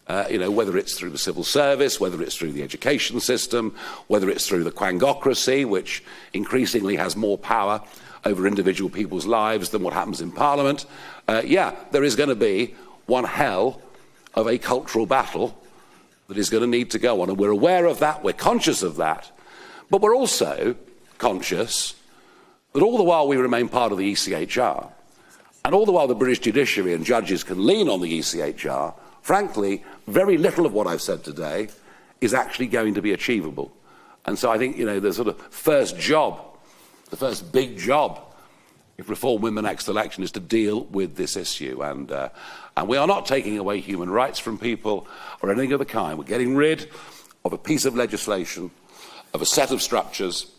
whether it's through the civil service, whether it's through the education system, whether it's through the quangocracy, which increasingly has more power over individual people's lives than what happens in Parliament. There is going to be one hell of a cultural battle that is going to need to go on, and we're aware of that, we're conscious of that, but we're also conscious that all the while we remain part of the ECHR, and all the while the British judiciary and judges can lean on the ECHR, frankly, very little of what I've said today is actually going to be achievable. And so I think, the sort of first job, the first big job, if reform win the next election, is to deal with this issue. And we are not taking away human rights from people or anything of the kind. We're getting rid of a piece of legislation, of a set of structures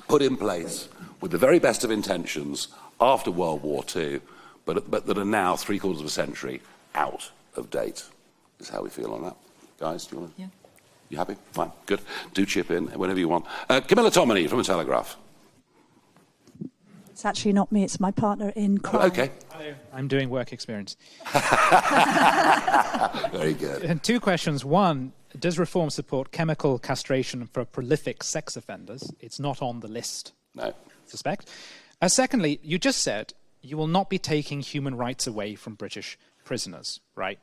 put in place with the very best of intentions after World War II, but that are now 3/4 of a century out of date, is how we feel on that. Guys, do you want to? Yeah. You happy? Fine, good. Do chip in whenever you want. Camilla Tominey from The Telegraph. It's actually not me, it's my partner in crime. Okay. Hello, I'm doing work experience. Very good. And 2 questions. One, does reform support chemical castration for prolific sex offenders? It's not on the list. No. I suspect. Secondly, you just said you will not be taking human rights away from British prisoners, right?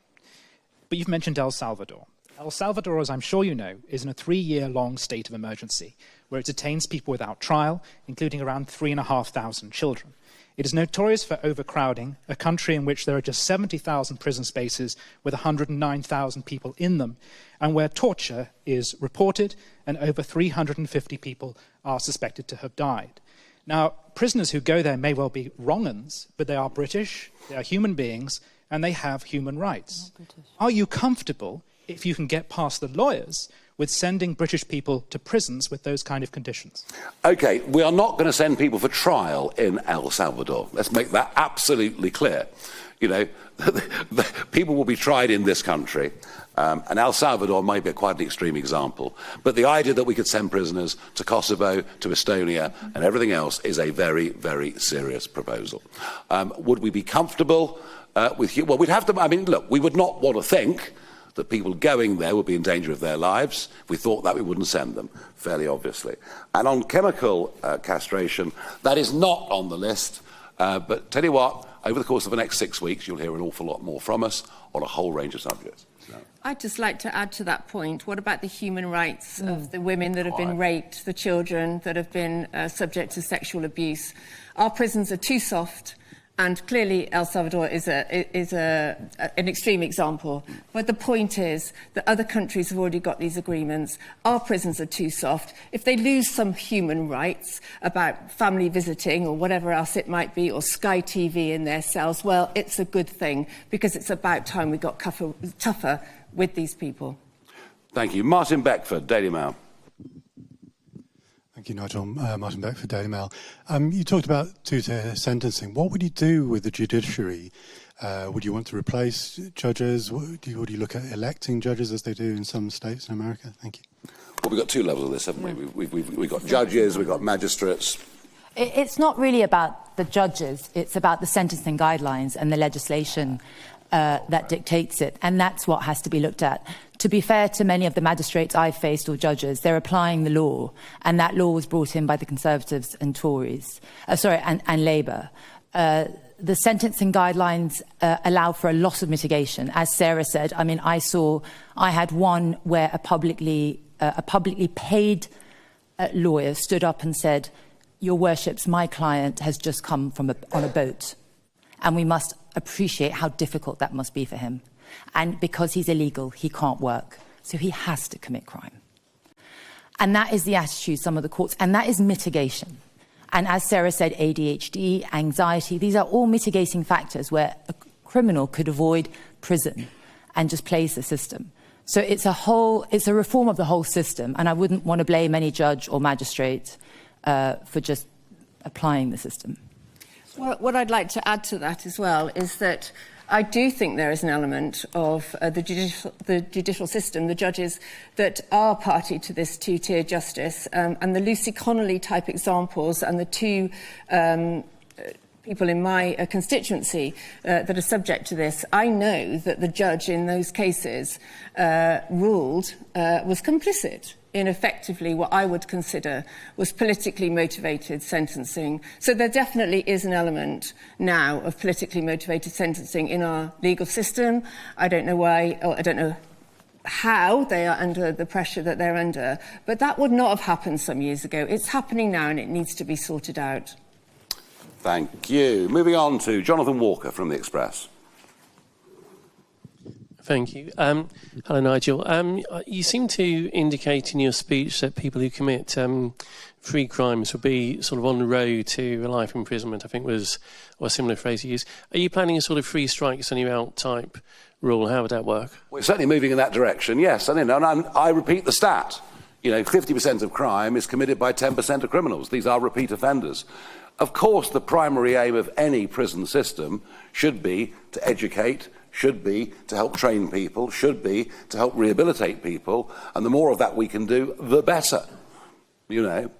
But you've mentioned El Salvador. El Salvador, as I'm sure you know, is in a 3-year-long state of emergency, where it detains people without trial, including around 3,500 children. It is notorious for overcrowding, a country in which there are just 70,000 prison spaces with 109,000 people in them, and where torture is reported and over 350 people are suspected to have died. Now, prisoners who go there may well be wrong-uns, but they are British, they are human beings, and they have human rights. Are you comfortable, if you can get past the lawyers, with sending British people to prisons with those kind of conditions? OK, we are not going to send people for trial in El Salvador. Let's make that absolutely clear. People will be tried in this country, and El Salvador may be quite an extreme example. But the idea that we could send prisoners to Kosovo, to Estonia, and everything else is a very, very serious proposal. Would we be comfortable with... Well, we'd have to... look, we would not want to think that people going there would be in danger of their lives. If we thought that, we wouldn't send them, fairly obviously. And on chemical castration, that is not on the list. But tell you what, over the course of the next 6 weeks, you'll hear an awful lot more from us on a whole range of subjects. So. I'd just like to add to that point, what about the human rights of the women that have been raped, the children that have been subject to sexual abuse? Our prisons are too soft. And clearly, El Salvador is an extreme example. But the point is that other countries have already got these agreements. Our prisons are too soft. If they lose some human rights about family visiting or whatever else it might be, or Sky TV in their cells, well, it's a good thing, because it's about time we got tougher with these people. Thank you. Martin Beckford, Daily Mail. Thank you, Nigel. Martin Beck for Daily Mail. You talked about two-tier sentencing. What would you do with the judiciary? Would you want to replace judges? Would you look at electing judges as they do in some states in America? Thank you. Well, we've got 2 levels of this, haven't we? We've got judges, we've got magistrates. It's not really about the judges. It's about the sentencing guidelines and the legislation that dictates it. And that's what has to be looked at. To be fair to many of the magistrates I've faced or judges, they're applying the law, and that law was brought in by the Conservatives and Tories, and Labour. The sentencing guidelines allow for a lot of mitigation. As Sarah said, I had one where a publicly paid lawyer stood up and said, "Your Worships, my client has just come on a boat, and we must appreciate how difficult that must be for him. And because he's illegal, he can't work. So he has to commit crime." And that is the attitude some of the courts, and that is mitigation. And as Sarah said, ADHD, anxiety, these are all mitigating factors where a criminal could avoid prison and just plays the system. So it's a reform of the whole system, and I wouldn't want to blame any judge or magistrate for just applying the system. Well, what I'd like to add to that as well is that I do think there is an element of the judicial system, the judges that are party to this two-tier justice, and the Lucy Connolly type examples and the two people in my constituency that are subject to this, I know that the judge in those cases was complicit in effectively what I would consider was politically motivated sentencing. So there definitely is an element now of politically motivated sentencing in our legal system. I don't know why, or I don't know how they are under the pressure that they're under, but that would not have happened some years ago. It's happening now and it needs to be sorted out. Thank you. Moving on to Jonathan Walker from The Express. Thank you. Hello, Nigel. You seem to indicate in your speech that people who commit free crimes will be sort of on the road to a life imprisonment, I think was a similar phrase you used. Are you planning a sort of free strikes on you out type rule? How would that work? We're certainly moving in that direction, yes. And I repeat the stat. 50% of crime is committed by 10% of criminals. These are repeat offenders. Of course, the primary aim of any prison system should be to educate, should be to help train people, should be to help rehabilitate people, and the more of that we can do, the better.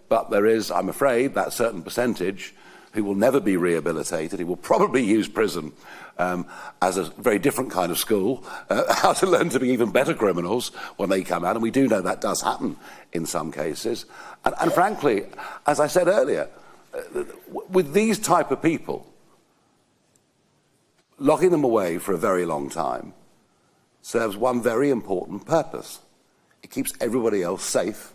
But there is, I'm afraid, that certain percentage who will never be rehabilitated, who will probably use prison as a very different kind of school, how to learn to be even better criminals when they come out, and we do know that does happen in some cases. And frankly, as I said earlier, with these type of people, locking them away for a very long time serves one very important purpose. It keeps everybody else safe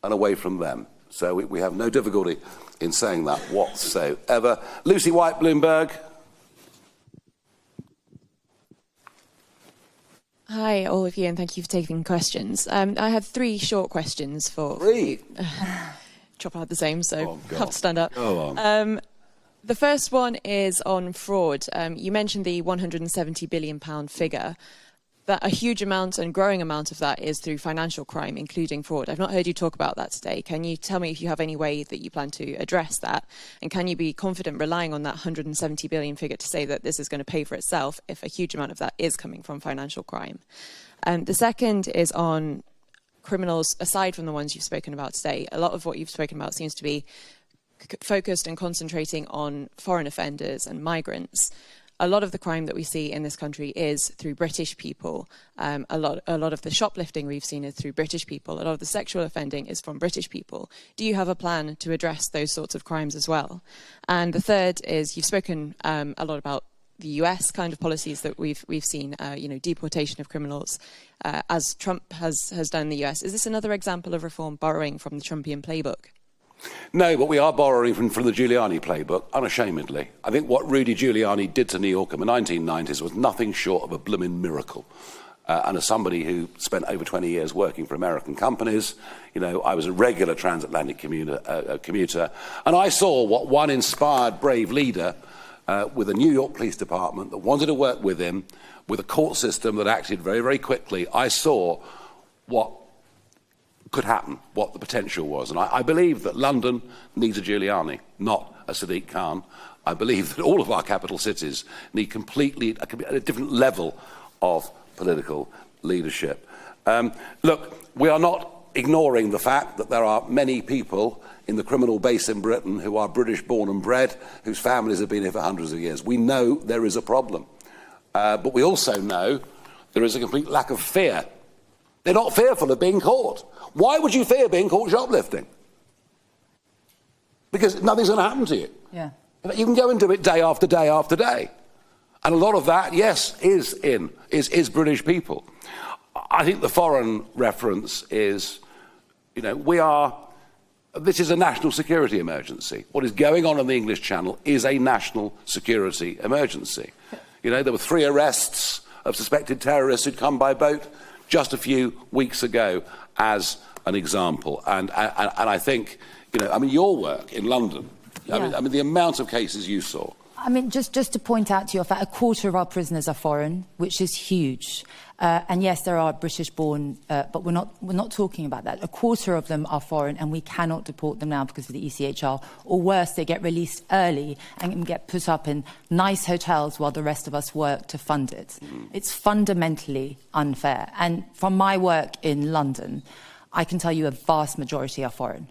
and away from them. So we have no difficulty in saying that whatsoever. Lucy White, Bloomberg. Hi, all of you, and thank you for taking questions. I have 3 short questions for... 3? Chopper had the same, so have to stand up. Go on. The first one is on fraud. You mentioned the £170 billion figure. That a huge amount and growing amount of that is through financial crime, including fraud. I've not heard you talk about that today. Can you tell me if you have any way that you plan to address that? And can you be confident relying on that £170 billion figure to say that this is going to pay for itself if a huge amount of that is coming from financial crime? The second is on criminals, aside from the ones you've spoken about today. A lot of what you've spoken about seems to be focused and concentrating on foreign offenders and migrants. A lot of the crime that we see in this country is through British people. A lot of the shoplifting we've seen is through British people. A lot of the sexual offending is from British people. Do you have a plan to address those sorts of crimes as well? And the third is you've spoken a lot about the US kind of policies that we've seen, deportation of criminals, as Trump has done in the US. Is this another example of reform borrowing from the Trumpian playbook? No, but we are borrowing from the Giuliani playbook, unashamedly. I think what Rudy Giuliani did to New York in the 1990s was nothing short of a blooming miracle. And as somebody who spent over 20 years working for American companies, I was a regular transatlantic commuter, and I saw what one inspired, brave leader with a New York Police Department that wanted to work with him, with a court system that acted very, very quickly. I saw what could happen, what the potential was. And I believe that London needs a Giuliani, not a Sadiq Khan. I believe that all of our capital cities need completely a different level of political leadership. Look, we are not ignoring the fact that there are many people in the criminal base in Britain who are British born and bred, whose families have been here for hundreds of years. We know there is a problem. But we also know there is a complete lack of fear. They're not fearful of being caught. Why would you fear being caught shoplifting? Because nothing's going to happen to you. Yeah. You can go and do it day after day after day. And a lot of that, yes, is British people. I think the foreign reference is, this is a national security emergency. What is going on in the English Channel is a national security emergency. There were 3 arrests of suspected terrorists who'd come by boat just a few weeks ago, as an example. And I think, your work in London, I mean, the amount of cases you saw. Just to point out to you, a quarter of our prisoners are foreign, which is huge. And yes, there are British-born, but we're not talking about that. A quarter of them are foreign, and we cannot deport them now because of the ECHR. Or worse, they get released early and can get put up in nice hotels while the rest of us work to fund it. It's fundamentally unfair. And from my work in London, I can tell you a vast majority are foreign.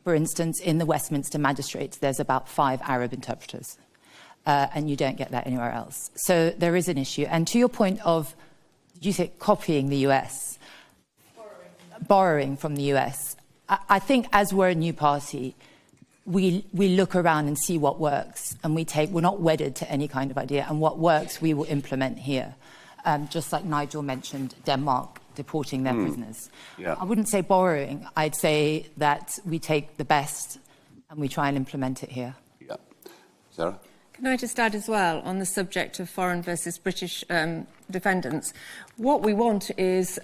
For instance, in the Westminster Magistrates, there's about 5 Arab interpreters, and you don't get that anywhere else. So there is an issue. And to your point of, did you say copying the US? Borrowing from the US. I think as we're a new party, we look around and see what works, and we're not wedded to any kind of idea, and what works we will implement here. Just like Nigel mentioned, Denmark deporting their prisoners. Yeah. I wouldn't say borrowing. I'd say that we take the best and we try and implement it here. Yeah. Sarah? Can I just add as well, on the subject of foreign versus British defendants, what we want is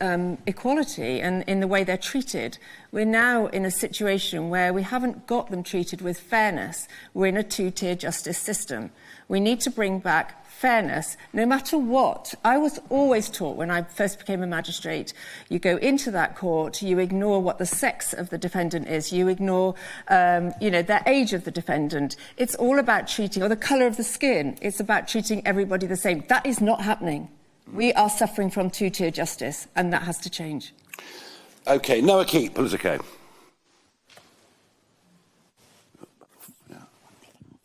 equality and in the way they're treated. We're now in a situation where we haven't got them treated with fairness. We're in a two-tier justice system. We need to bring back fairness, no matter what. I was always taught when I first became a magistrate, you go into that court, you ignore what the sex of the defendant is, you ignore, the age of the defendant. It's all about treating, or the colour of the skin. It's about treating everybody the same. That is not happening. We are suffering from two-tier justice, and that has to change. OK, Noah Keat, Politico.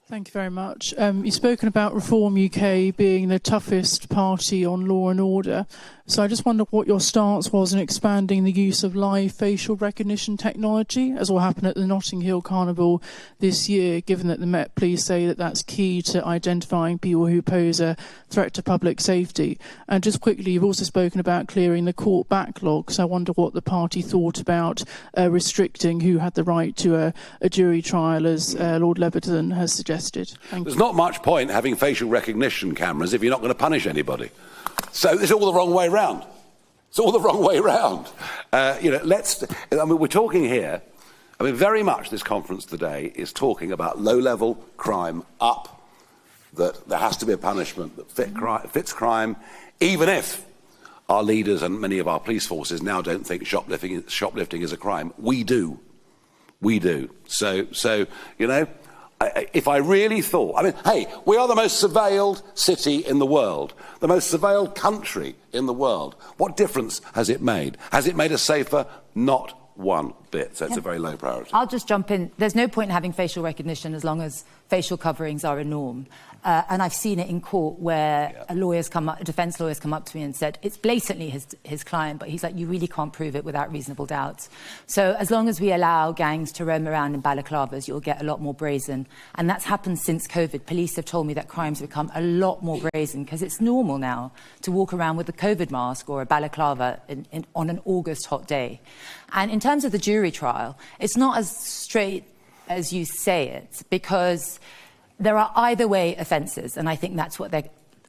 Thank you very much. You've spoken about Reform UK being the toughest party on law and order. So I just wondered what your stance was in expanding the use of live facial recognition technology, as will happen at the Notting Hill Carnival this year, given that the Met Police say that that's key to identifying people who pose a threat to public safety. And just quickly, you've also spoken about clearing the court backlog. So I wonder what the party thought about restricting who had the right to a jury trial, as Lord Leverton has suggested. There's not much point having facial recognition cameras if you're not going to punish anybody. So it's all the wrong way round. It's all the wrong way round. We're talking here, very much this conference today is talking about low-level crime up, that there has to be a punishment that fits crime, even if our leaders and many of our police forces now don't think shoplifting is a crime. We do. We do. So if I really thought, hey, we are the most surveilled city in the world, the most surveilled country in the world. What difference has it made? Has it made us safer? Not one bit. So it's a very low priority. I'll just jump in. There's no point in having facial recognition as long as facial coverings are a norm. And I've seen it in court where defence lawyers come up to me and said, it's blatantly his client, but he's like, you really can't prove it without reasonable doubt. So as long as we allow gangs to roam around in balaclavas, you'll get a lot more brazen. And that's happened since COVID. Police have told me that crimes have become a lot more brazen because it's normal now to walk around with a COVID mask or a balaclava on an August hot day. And in terms of the jury trial, it's not as straight as you say it, because there are either way offences, and I think that's what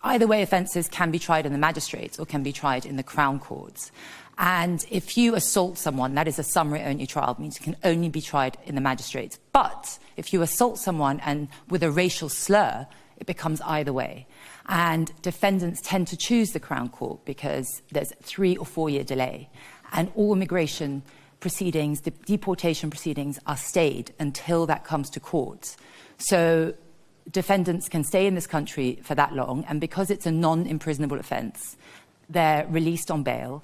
either way offences can be tried in the magistrates or can be tried in the Crown Courts. And if you assault someone, that is a summary-only trial, it means it can only be tried in the magistrates. But if you assault someone and with a racial slur, it becomes either way. And defendants tend to choose the Crown Court because there's a 3 or 4 year delay, and all immigration proceedings, deportation proceedings are stayed until that comes to court. So defendants can stay in this country for that long, and because it's a non-imprisonable offence, they're released on bail.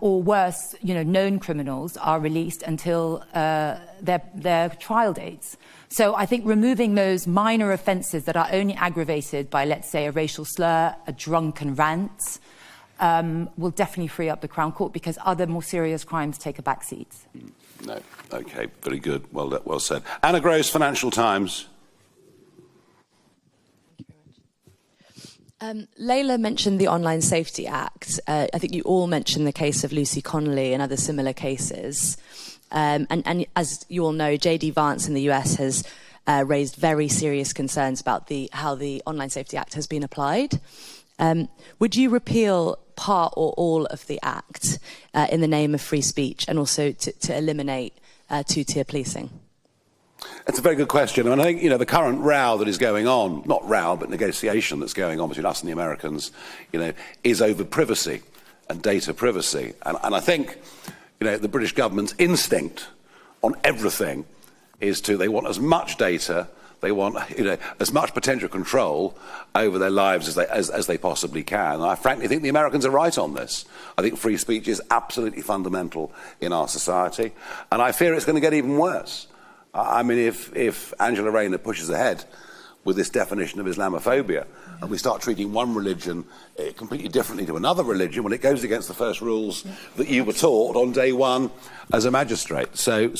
Or worse, known criminals are released until their trial dates. So I think removing those minor offences that are only aggravated by, let's say, a racial slur, a drunken rant, will definitely free up the Crown Court, because other more serious crimes take a back seat. No. OK, very good. Well said. Anna Gross, Financial Times. Laila mentioned the Online Safety Act. I think you all mentioned the case of Lucy Connolly and other similar cases. And as you all know, J.D. Vance in the US has raised very serious concerns about how the Online Safety Act has been applied. Would you repeal part or all of the Act in the name of free speech, and also to eliminate two-tier policing? It's a very good question. And I think, the current row that is going on, not row, but negotiation that's going on between us and the Americans, is over privacy and data privacy. And I think, the British government's instinct on everything is they want as much data, they want, as much potential control over their lives as they possibly can. And I frankly think the Americans are right on this. I think free speech is absolutely fundamental in our society. And I fear it's going to get even worse. I mean, if Angela Rayner pushes ahead with this definition of Islamophobia, and we start treating one religion completely differently to another religion, when it goes against the first rules that you were taught on day one as a magistrate. So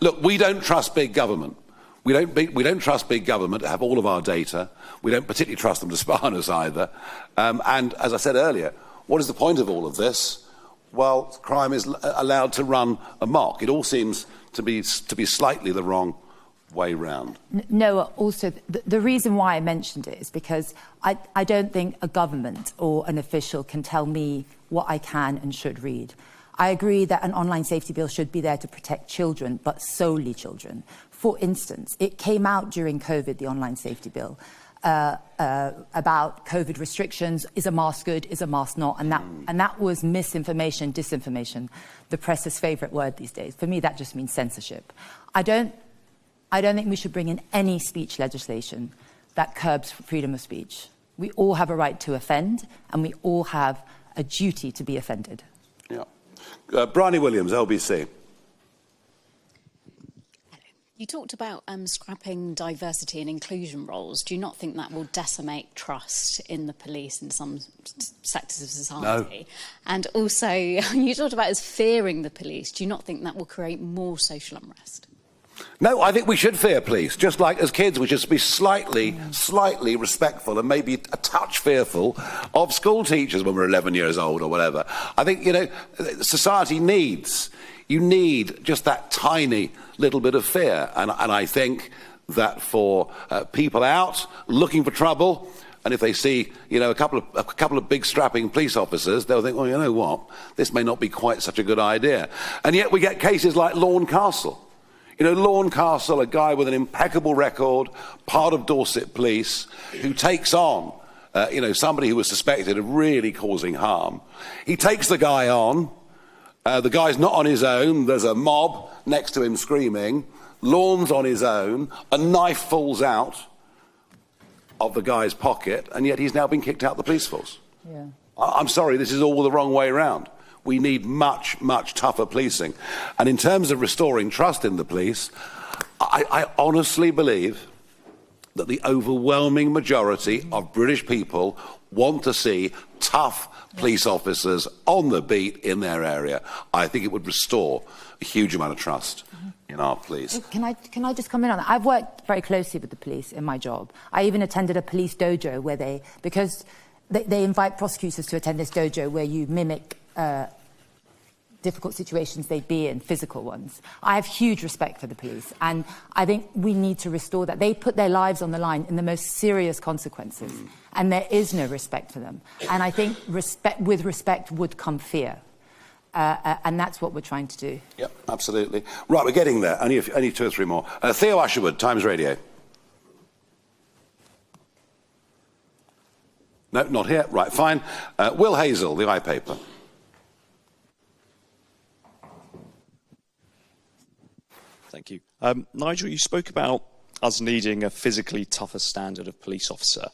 look, we don't trust big government. We don't trust big government to have all of our data. We don't particularly trust them to spy on us either. And as I said earlier, what is the point of all of this? Well, crime is allowed to run amok. It all seems to be slightly the wrong way round. No, also, the reason why I mentioned it is because I don't think a government or an official can tell me what I can and should read. I agree that an online safety bill should be there to protect children, but solely children. For instance, it came out during COVID, the online safety bill, about COVID restrictions. Is a mask good? Is a mask not? And that was misinformation, disinformation, the press's favourite word these days. For me, that just means censorship. I don't think we should bring in any speech legislation that curbs freedom of speech. We all have a right to offend, and we all have a duty to be offended. Yeah. Bryony Williams, LBC. You talked about scrapping diversity and inclusion roles. Do you not think that will decimate trust in the police in some sectors of society? No. And also, you talked about us fearing the police. Do you not think that will create more social unrest? No, I think we should fear police. Just like as kids, we should be slightly respectful and maybe a touch fearful of school teachers when we're 11 years old or whatever. I think, society you need just that tiny little bit of fear. And I think that for people out looking for trouble, and if they see, a couple of big strapping police officers, they'll think, well, you know what, this may not be quite such a good idea. And yet we get cases like Lawn Castle. Lawn Castle, a guy with an impeccable record, part of Dorset Police, who takes on, somebody who was suspected of really causing harm. He takes the guy on. The guy's not on his own. There's a mob next to him screaming. Lawn's on his own. A knife falls out of the guy's pocket, and yet he's now been kicked out of the police force. Yeah. I'm sorry, this is all the wrong way around. We need much, much tougher policing. And in terms of restoring trust in the police, I honestly believe that the overwhelming majority of British people want to see tough police officers on the beat in their area. I think it would restore a huge amount of trust in our police. Can I just come in on that? I've worked very closely with the police in my job. I even attended a police dojo where because they invite prosecutors to attend this dojo where you mimic difficult situations they'd be in, physical ones. I have huge respect for the police, and I think we need to restore that. They put their lives on the line in the most serious consequences, and there is no respect for them. And I think with respect would come fear. And that's what we're trying to do. Yep, absolutely. Right, we're getting there. Only two or three more. Theo Usherwood, Times Radio. No, not here. Right, fine. Will Hazel, The iPaper. Thank you. Nigel, you spoke about us needing a physically tougher standard of police officer.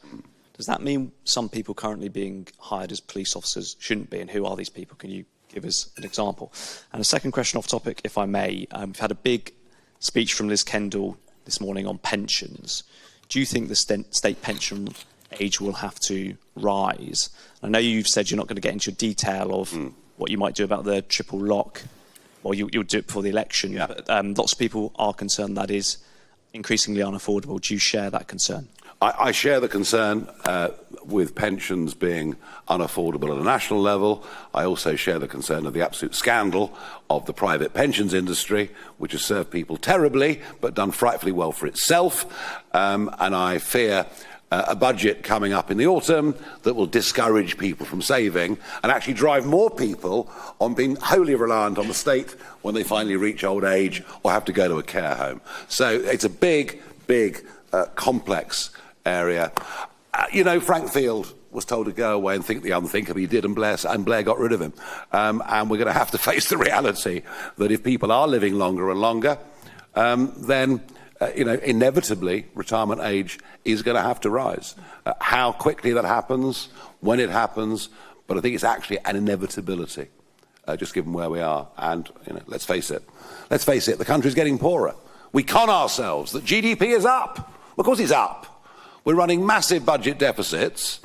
Does that mean some people currently being hired as police officers shouldn't be? And who are these people? Can you give us an example? And a second question off topic, if I may. We've had a big speech from Liz Kendall this morning on pensions. Do you think the state pension age will have to rise? I know you've said you're not going to get into detail of what you might do about the triple lock, or you'll do it before the election. Yeah. But lots of people are concerned that is increasingly unaffordable. Do you share that concern? I share the concern with pensions being unaffordable at a national level. I also share the concern of the absolute scandal of the private pensions industry, which has served people terribly but done frightfully well for itself. And I fear a budget coming up in the autumn that will discourage people from saving and actually drive more people on being wholly reliant on the state when they finally reach old age or have to go to a care home. So it's a big, complex area. Frank Field was told to go away and think the unthinkable. He did, and Blair got rid of him. And we're going to have to face the reality that if people are living longer and longer, then inevitably retirement age is going to have to rise. How quickly that happens, when it happens, but I think it's actually an inevitability, just given where we are. And let's face it, the country's getting poorer. We con ourselves that GDP is up. Of course it's up. We're running massive budget deficits,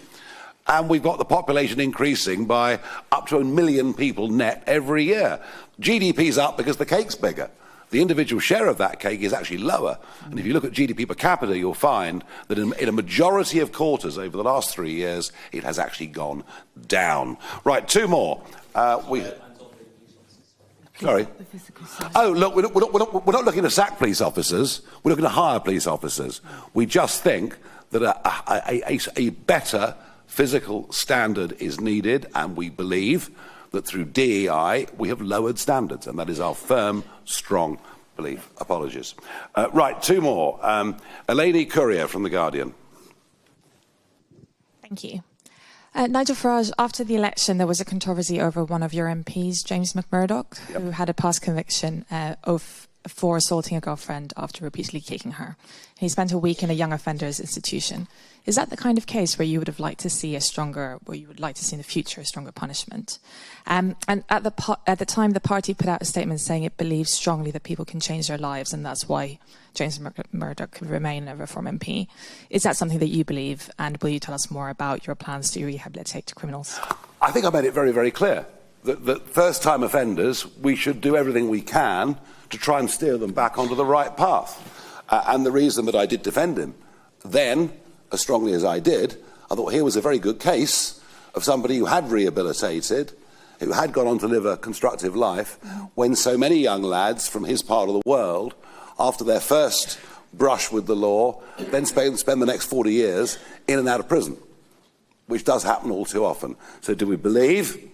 and we've got the population increasing by up to 1 million people net every year. GDP's up because the cake's bigger. The individual share of that cake is actually lower. And if you look at GDP per capita, you'll find that in a majority of quarters over the last 3 years, it has actually gone down. Right, two more. Sorry. Oh, look, we're not looking to sack police officers. We're looking to hire police officers. We just think that a better physical standard is needed, and we believe that through DEI we have lowered standards, and that is our firm, strong belief. Apologies. Right, two more. Eleni Courier from The Guardian. Thank you. Nigel Farage, after the election, there was a controversy over one of your MPs, James McMurdoch, who had a past conviction for assaulting a girlfriend after repeatedly kicking her. He spent a week in a young offenders institution. Is that the kind of case where you would have liked to see where you would like to see in the future a stronger punishment? And at the time, the party put out a statement saying it believes strongly that people can change their lives, and that's why James Murdoch could remain a Reform MP. Is that something that you believe, and will you tell us more about your plans to rehabilitate criminals? I think I made it very, very clear that first-time offenders, we should do everything we can to try and steer them back onto the right path. And the reason that I did defend him then, as strongly as I did, I thought here was a very good case of somebody who had rehabilitated, who had gone on to live a constructive life, when so many young lads from his part of the world, after their first brush with the law, then spend the next 40 years in and out of prison, which does happen all too often. So do we believe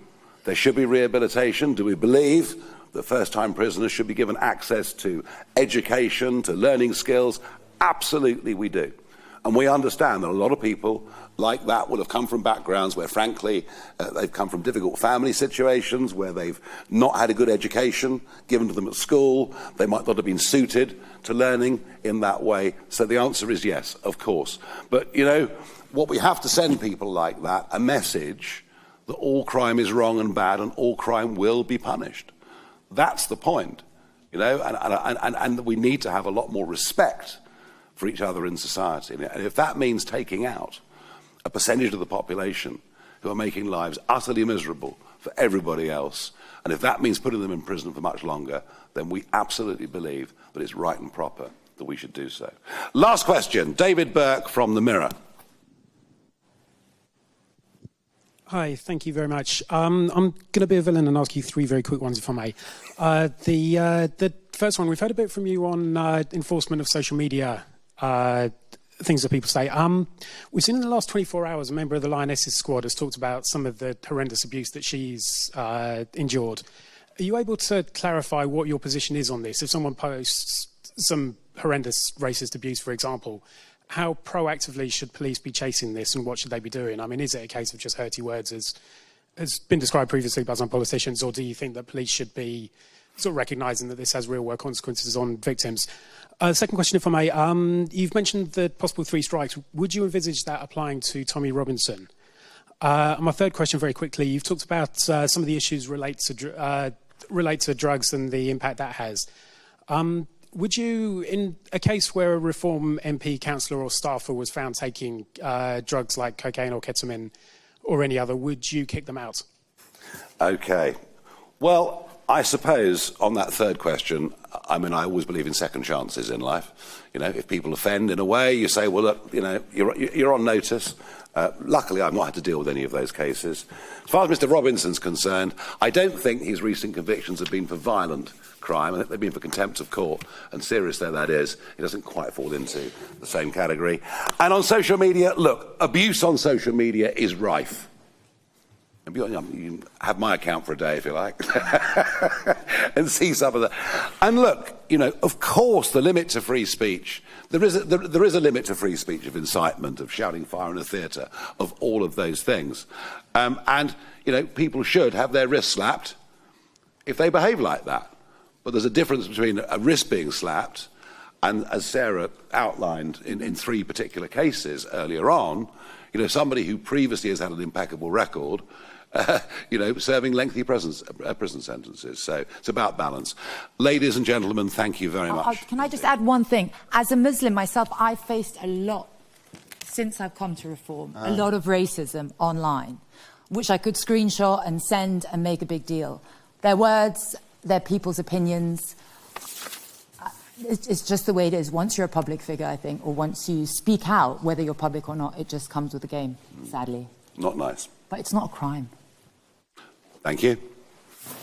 there should be rehabilitation? Do we believe that first-time prisoners should be given access to education, to learning skills? Absolutely we do. And we understand that a lot of people like that will have come from backgrounds where, frankly, they've come from difficult family situations, where they've not had a good education given to them at school. They might not have been suited to learning in that way. So the answer is yes, of course. But, you know, what we have to send people like that, a message that all crime is wrong and bad and all crime will be punished. That's the point, you know, and we need to have a lot more respect for each other in society. And if that means taking out a percentage of the population who are making lives utterly miserable for everybody else, and if that means putting them in prison for much longer, then we absolutely believe that it's right and proper that we should do so. Last question, David Burke from The Mirror. Hi, thank you very much. I'm going to be a villain and ask you three very quick ones, if I may. The first one, we've heard a bit from you on enforcement of social media, things that people say. We've seen in the last 24 hours, a member of the Lionesses squad has talked about some of the horrendous abuse that she's endured. Are you able to clarify what your position is on this? If someone posts some horrendous racist abuse, for example, how proactively should police be chasing this, and what should they be doing? I mean, is it a case of just hurty words, as has been described previously by some politicians, or do you think that police should be sort of recognising that this has real-world consequences on victims? Second question, if I may. You've mentioned the possible 3 strikes. Would you envisage that applying to Tommy Robinson? My third question, very quickly. You've talked about some of the issues relate to drugs and the impact that has. Would you, in a case where a Reform MP, councillor or staffer was found taking drugs like cocaine or ketamine or any other, would you kick them out? OK. Well, I suppose on that third question, I mean, I always believe in second chances in life. You know, if people offend in a way, you say, well, look, you know, you're on notice. Luckily, I've not had to deal with any of those cases. As far as Mr. Robinson's concerned, I don't think his recent convictions have been for violent crime. I think they've been for contempt of court. And serious though that is, it doesn't quite fall into the same category. And on social media, look, abuse on social media is rife. You can have my account for a day if you like and see some of that. And look, you know, of course the limit to free speech, there is a limit to free speech of incitement, of shouting fire in a theatre, of all of those things. And, you know, people should have their wrists slapped if they behave like that. But there's a difference between a wrist being slapped and, as Sarah outlined in 3 particular cases earlier on, you know, somebody who previously has had an impeccable record serving lengthy prison sentences. So it's about balance. Ladies and gentlemen, thank you very much. Can I just add one thing? As a Muslim myself, I've faced a lot since I've come to Reform, a lot of racism online, which I could screenshot and send and make a big deal. Their words, their people's opinions. It's just the way it is. Once you're a public figure, I think, or once you speak out, whether you're public or not, it just comes with the game, sadly. Not nice. But it's not a crime. Thank you.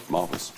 Marvellous.